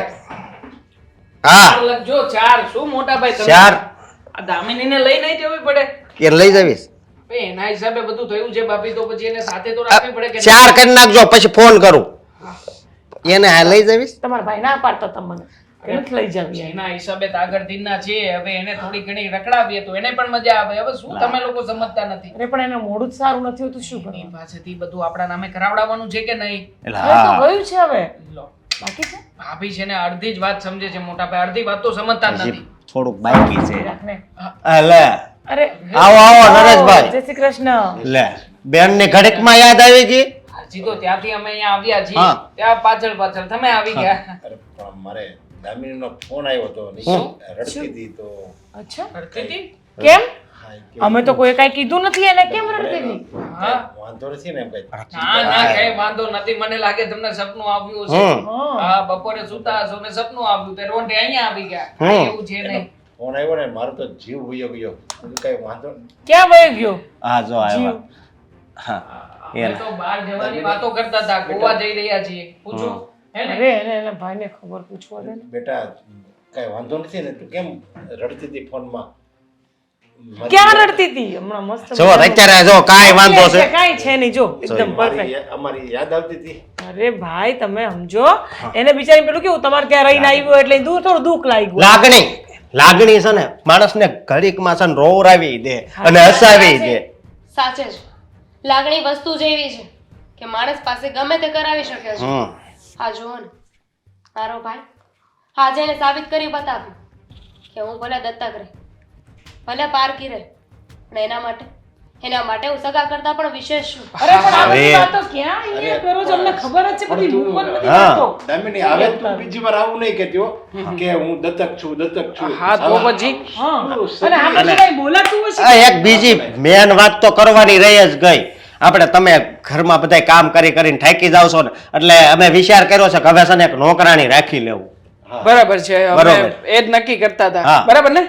હા લખજો 4 શું મોટા ભાઈ તમે 4 આ દામિનીને લઈ નહીં જવી પડે કે લઈ જવીશ ભાઈ એના હિસાબે બધું થયું છે ભાભી તો પછી એને સાથે તો રાખવી પડે કે 4 કરી નાખજો પછી ફોન કરું એને આ લઈ જવીશ તમારા ભાઈ ના પાડતા તમને નથી લઈ જાવી એના હિસાબે તો આગળ દિનના છે હવે એને થોડી ઘણી રખડાવીએ તો એને પણ મજા આવે હવે શું તમે લોકો સમજતા નથી અરે પણ એને મોડું જ સારું નથી હોતું શું એની કરવું પાસેથી બધું આપણા નામે કરાવડાવવાનું છે કે નહીં હવે તો ગયું છે હવે લો બાકી છે ભાભી છે ને અડધી જ વાત સમજે છે મોટા ભાઈ અડધી વાત તો સમજતા જ નથી થોડુંક બાકી છે રાખને લે અરે આવો આવો નરેશભાઈ જય શ્રી કૃષ્ણ લે બેન ની ઘડીકમાં યાદ આવી ગઈ હજી તો ત્યાંથી અમે અહીંયા આવ્યા છીએ હા. ત્યાં પાછળ પાછળ તમે આવી ગયા અરે પણ મારે દામિનીનો ફોન આવ્યો હતો ને શું? રડતી હતી તો અચ્છા કરતી હતી? કેમ હા, એ કે અમે તો કોઈ કઈ કીધું નથી એને કેમ રડતી હતી હા વાંધો નથી ને એમ કઈ ના ના કઈ વાંધો નથી મને લાગે તમને સપનું આવ્યું છે હમ હા બપોરે સુતા હશો ને સપનું આવ્યું તે રોંઢે અહીંયા આવી ગયા હમ. કાંઈ એવું છે નહીં ફોન આવ્યો ને મારો તો જીવ વયો ગયો બધું કઈ વાંધો નહીં. ક્યાં વહી ગયો હા જો આવ્યા જીવ. હા અમે તો બહાર જવાની વાતો કરતા હતા ગોવા જઈ રહ્યા છીએ પૂછો હે ને અરે એને એના ભાઈને ખબર પૂછવા દે ને બેટા કઈ વાંધો નથી ને તું કેમ રડતી હતી ફોનમાં ક્યાં રડતી હતી હમણાં મસ્ત જો અત્યારે જો કાંઈ વાંધો છે કાંઈ છે નહીં જો એકદમ પરફેક્ટ અમારી યાદ આવતી હતી અરે ભાઈ તમે સમજો એને બિચારી પેલું કેવું તમારે ત્યાં રહીને આવ્યો એટલે દૂર થોડું દુઃખ લાગ્યું લાગણી છે ને માણસને ઘડીકમાં છે ને રોવરાવી દે અને હસાવી દે સાચે જ લાગણી વસ્તુ જ એવી છે કે માણસ પાસે ગમે તે કરાવી શકે છે હમ આ જુઓ ને મારો ભાઈ આજે એને સાબિત કરી બતાવ્યું કે હું ભલે દત્તક રહી ભલે પારકી રહી પણ એના માટે હું સગા કરતા પણ વિશેષ છું અરે પણ આ બધી અરે. વાતો ક્યાં અહીંયા કરો છો અમને ખબર જ છે બધી મૂકો જ નથી હા. વાતો. દામિની હવે તું બીજી વાર આવું નહીં કહેતી હો કે હું દત્તક છું હા તો પછી હા અને આપણે કઈ બોલાતું હશે આ એક બીજી મેન વાત તો કરવાની રહી જ ગઈ આપણે તમે ઘરમાં બધા કામ કરીને થાકી જાવ છો ને એટલે અમે વિચાર કર્યો છે કે હવે છે ને એક નોકરાણી રાખી લેવું બરાબર છે અમે બરોબર. એ જ નક્કી કરતા હતા હા. બરાબર ને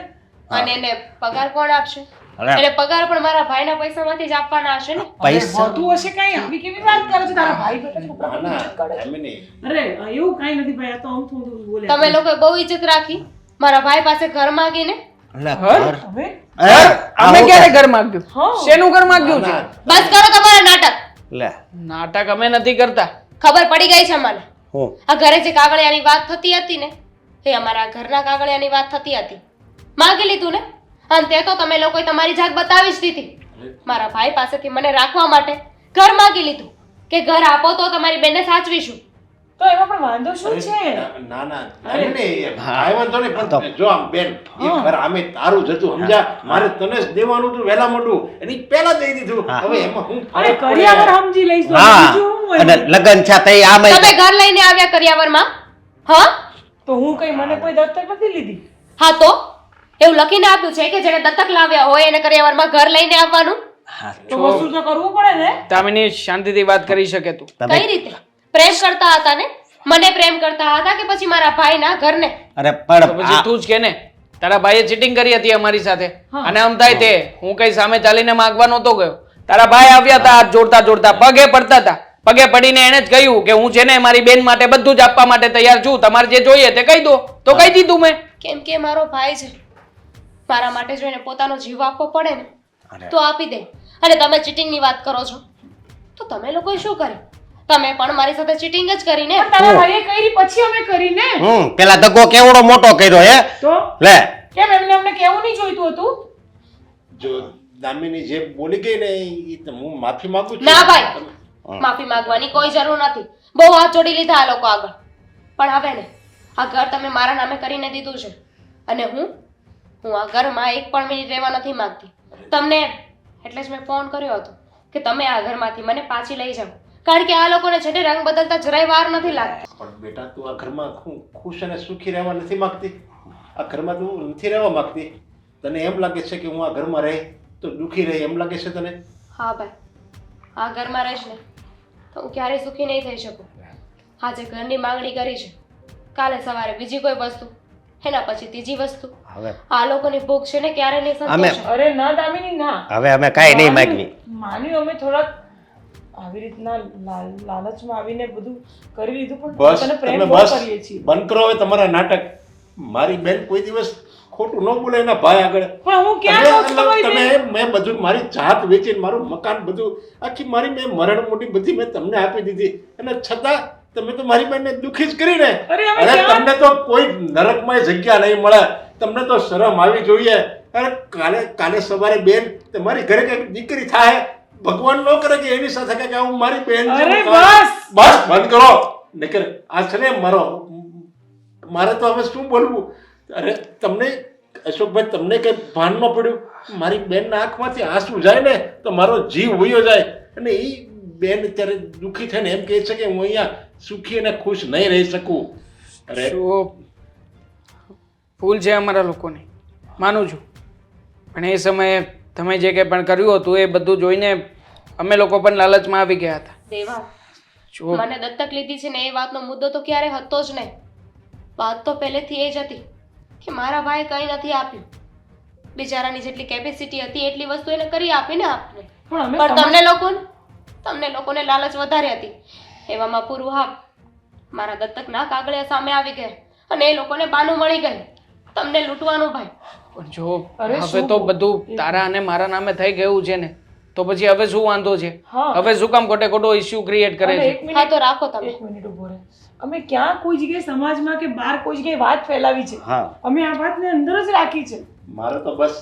અને એને પગાર કોણ આપશે અરે. એને પગાર પણ મારા ભાઈના પૈસામાંથી જ આપવાના હશે ને પૈસા હોતું હશે કઈ આવી કેવી વાત કરે છે તારા ભાઈ બેટા છોકરા ના પર ઇજ્જત કરે છે. દામિની અરે એવું કઈ નથી ભાઈ આ તો આમ થોડું બોલે તમે લોકોએ બહુ ઇજ્જત રાખી મારા ભાઈ પાસે ઘર માંગીને એટલે ઘર? હવે અમે ક્યારે ઘર માંગ્યું હા. શેનું ઘર માંગ્યું છે બસ કરો તમારા નાટક લે નાટક અમે નથી કરતા ખબર પડી ગઈ છે મને હું આ ઘરે જે કાગળિયાની વાત થતી હતી ને એ અમારા ઘરના કાગળિયાની વાત થતી હતી માંગી લીધું ને અંતે તો તમે લોકોએ તમારી જાત બતાવી જ દીધી મારા ભાઈ પાસેથી મને રાખવા માટે ઘર માંગી લીધું કે ઘર આપો તો તમારી બેનને સાચવીશું તો એમાં પણ વાંધો શું છે ના ના દામિની કાંઈ વાંધો નહીં પણ જો આમ બેન એ ઘર આમે તારું જ હતું સમજ્યા મારે તને જ દેવાનું હતું વહેલા મોટું એની પહેલા દઈ દીધું હવે એમાં હું અરે કરિયાવર સમજી લઈશું હા બીજું હું હોય? અને લગન છે તઈ આમે તમે ઘર લઈને આવ્યા કરિયાવરમાં હા તો હું કઈ મને કોઈ દત્તક નથી લીધી હા તો એવું લખીને આપ્યું છે કે જેને દત્તક લાવ્યા હોય એને કરિયાવરમાં ઘર લઈને આવવાનું તો વસ્તુ તો કરવું પડે ને દામિની શાંતિથી વાત કરી શકે તું કઈ રીતે પ્રેમ કરતા હતા ને મને પ્રેમ કરતા હતા કે પછી મારા ભાઈના ઘરને અરે તો પણ પછી તું જ કે ને તારા ભાઈએ ચીટિંગ કરી હતી અમારી સાથે અને આમ થાય તે હું કઈ સામે ચાલીને માંગવા નહોતો ગયો તારા ભાઈ આવ્યા હતા હાથ જોડતા જોડતા પગે પડતા હતા પગે પડીને એને જ કહ્યું કે હું છે ને મારી બેન માટે બધું જ આપવા માટે તૈયાર છું તમારે જે જોઈએ તે કહી દો તો કહી દીધું મેં કેમ કે મારો ભાઈ છે મારા માટે જો એને પોતાનો જીવ આપવો પડે ને તો આપી દે અને તમે ચીટિંગની વાત કરો છો તો તમે લોકોએ શું કર્યું તમે પણ મારી સાથે ચીટિંગ જ કરી ને તારા ભાઈએ કરી પછી અમે કરી ને પેલા દગો કેવડો મોટો કર્યો હે તો લે કેમ એમને અમને કેવું નહીં જોઈતું હતું જો દામિની જે બોલી ગઈ ને એ તો હું માફી માંગુ છું ના ભાઈ માફી માંગવાની કોઈ જરૂર નથી બહુ હાથ જોડી લીધા આ લોકો આગળ પણ હવે ને આ ઘર તમે મારા નામે કરીને દીધું છે અને હું આ ઘરમાં એક પણ મિનિટ રહેવા નથી માંગતી તમને એટલે જ મેં ફોન કર્યો હતો કે તમે આ ઘરમાંથી મને પાછી લઈ જાઓ કારણ કે આ લોકોને છે ને રંગ બદલતા જરાય વાર નથી લાગતી. પણ બેટા તું આ ઘરમાં ખુશ અને સુખી રહેવા નથી માંગતી? આ ઘરમાં તું નથી રહેવા માંગતી? તને એમ લાગે છે કે હું આ ઘરમાં રહી તો દુઃખી રહી, એમ લાગે છે તને? હા ભાઈ, આ ઘરમાં રહીશ ને તો હું ક્યારેય સુખી નહીં થઈ શકું. આજે ઘરની માંગણી કરી છે, કાલે સવારે બીજી કોઈ વસ્તુ, એના પછી ત્રીજી વસ્તુ. હવે આ લોકોની ભૂખ છે ને ક્યારે નહીં અમે- સંતોષે. અરે ના દામિની ના, હવે અમે કાંઈ નહીં માગવી. માન્યું અમે થોડાક આવી રીતના લાલચમાં આવીને બધું કરી લીધું, પણ બસ તને પ્રેમ તમે બહુ બસ કરીએ છીએ. બંધ કરો હવે તમારા નાટક. મારી બેન કોઈ દિવસ ખોટું ન બોલે એના ભાઈ આગળ. પણ હું ક્યાં કહું છું તમારી બેન? તમે મેં બધું મારી જાત વેચીને મારું મકાન બધું આખી મારી મેં મરણ મોટી બધી મેં તમને આપી દીધી, અને છતાં તમે તો મારી બેનને દુઃખી જ કરીને. અરે હવે અરે ક્યાં? તમને તો કોઈ નરકમાં જગ્યા નહીં મળે. તમને તો શરમ આવી જોઈએ. અરે કાલે સવારે બેન તમારી ઘરે કઈક દીકરી થાય, ભગવાન ન કરે કે એની સાથે કઈક આવું મારી બેન અરે જેવું બસ! બસ બંધ કરો. નકર આ છે ને મારે તો હવે શું બોલવું. અરે તમને અશોકભાઈ તમને કઈ ભાન ન પડ્યું? મારી બેનના આંખમાંથી આંસુ જાય ને તો મારો જીવ વયો જાય, અને એ બેન અત્યારે દુઃખી થઈને એમ કહે છે કે હું અહીંયા સુખી અને ખુશ નહીં રહી શકું. અરે શું ભૂલ છે અમારા લોકોની, માનું છું, પણ એ સમયે તમે જે કંઈ પણ કર્યું હતું એ બધું જોઈને અમે લોકો પણ લાલચમાં આવી ગયા હતા. દેવા, જો મને દત્તક લીધી છે ને એ વાતનો મુદ્દો તો ક્યારે હતો જ નહીં. વાત તો પહેલેથી એ જ હતી કે મારા ભાઈ કંઈ નથી આપ્યું. બિચારાની જેટલી કેપેસિટી હતી એટલી વસ્તુ એને કરી આપી ને આપને. પણ અમે પણ તમને લોકોને લાલચ વધારે હતી. એવામાં પૂરું હા, મારા દત્તકના કાગળિયા સામે આવી ગયા અને એ લોકોને બાનું મળી ગયું તમને લૂંટવાનું. ભાઈ, પણ જો અરે હવે શું તો બોલ? બધું તારા અને મારા નામે થઈ ગયું છે ને, તો પછી હવે શું વાંધો છે? હા. હવે શું કામ ખોટો ઇસ્યુ ક્રિએટ કરે અને છે? એક હા મિનિટ તો રાખો તમે. એક મિનિટ ઉભો રહે. અમે ક્યાં કોઈ જગ્યાએ સમાજમાં કે બહાર કોઈ જગ્યાએ વાત ફેલાવી છે? હા અમે આ વાતને અંદર જ રાખી છે. મારો તો બસ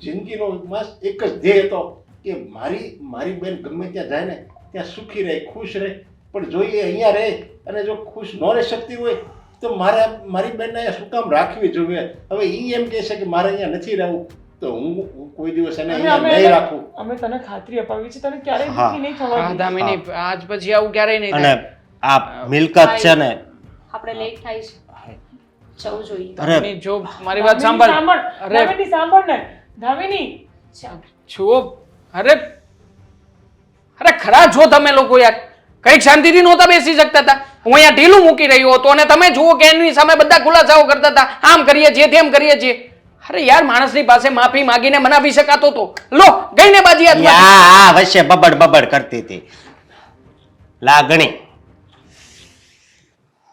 જિંદગીનો બસ એક જ ધ્યેય હતો કે મારી બેન ગમે ત્યાં જાય ને ત્યાં સુખી રહે, ખુશ રહે. પણ જો એ અહીંયા રહે અને જો ખુશ ન રહી શકતી હોય તો મારી બેનને અહીંયા શું કામ રાખવી જોઈએ? હવે એ એમ કહે છે કે મારે અહીંયા નથી રહેવું, તો હું કોઈ દિવસ એને અને અહીંયા અમે નહીં રાખું. અમે તને ખાતરી અપાવી છે તને ક્યારેય હા. દુઃખી નહીં થવા હા દઈએ. દામિની, આજ પછી આવું ક્યારેય નહીં અને થાય. આ મિલકત છે ને, આપણે લેટ થાય છે, જવું જોઈએ. અરે દામિની, જો મારી વાત દામિની સાંભળ. અરે દામિની સાંભળ ને દામિની. જુઓ, અરે ખરા છો તમે લોકો યાર, કઈક શાંતિથી નહોતા બેસી શકતા હતા. હું અહીંયા ઢીલું મૂકી રહ્યો હતો અને તમે જુઓ કે એની સામે બધા ખુલાસાઓ કરતા હતા, આમ કરીએ છીએ તેમ કરીએ છીએ. અરે યાર, માણસની પાસે માફી માંગીને મનાવી શકાતો તો. લો ગઈને બાજી હાથમાં. યા આ વચ્ચે બબડ બબડ કરતી હતી લાગણી.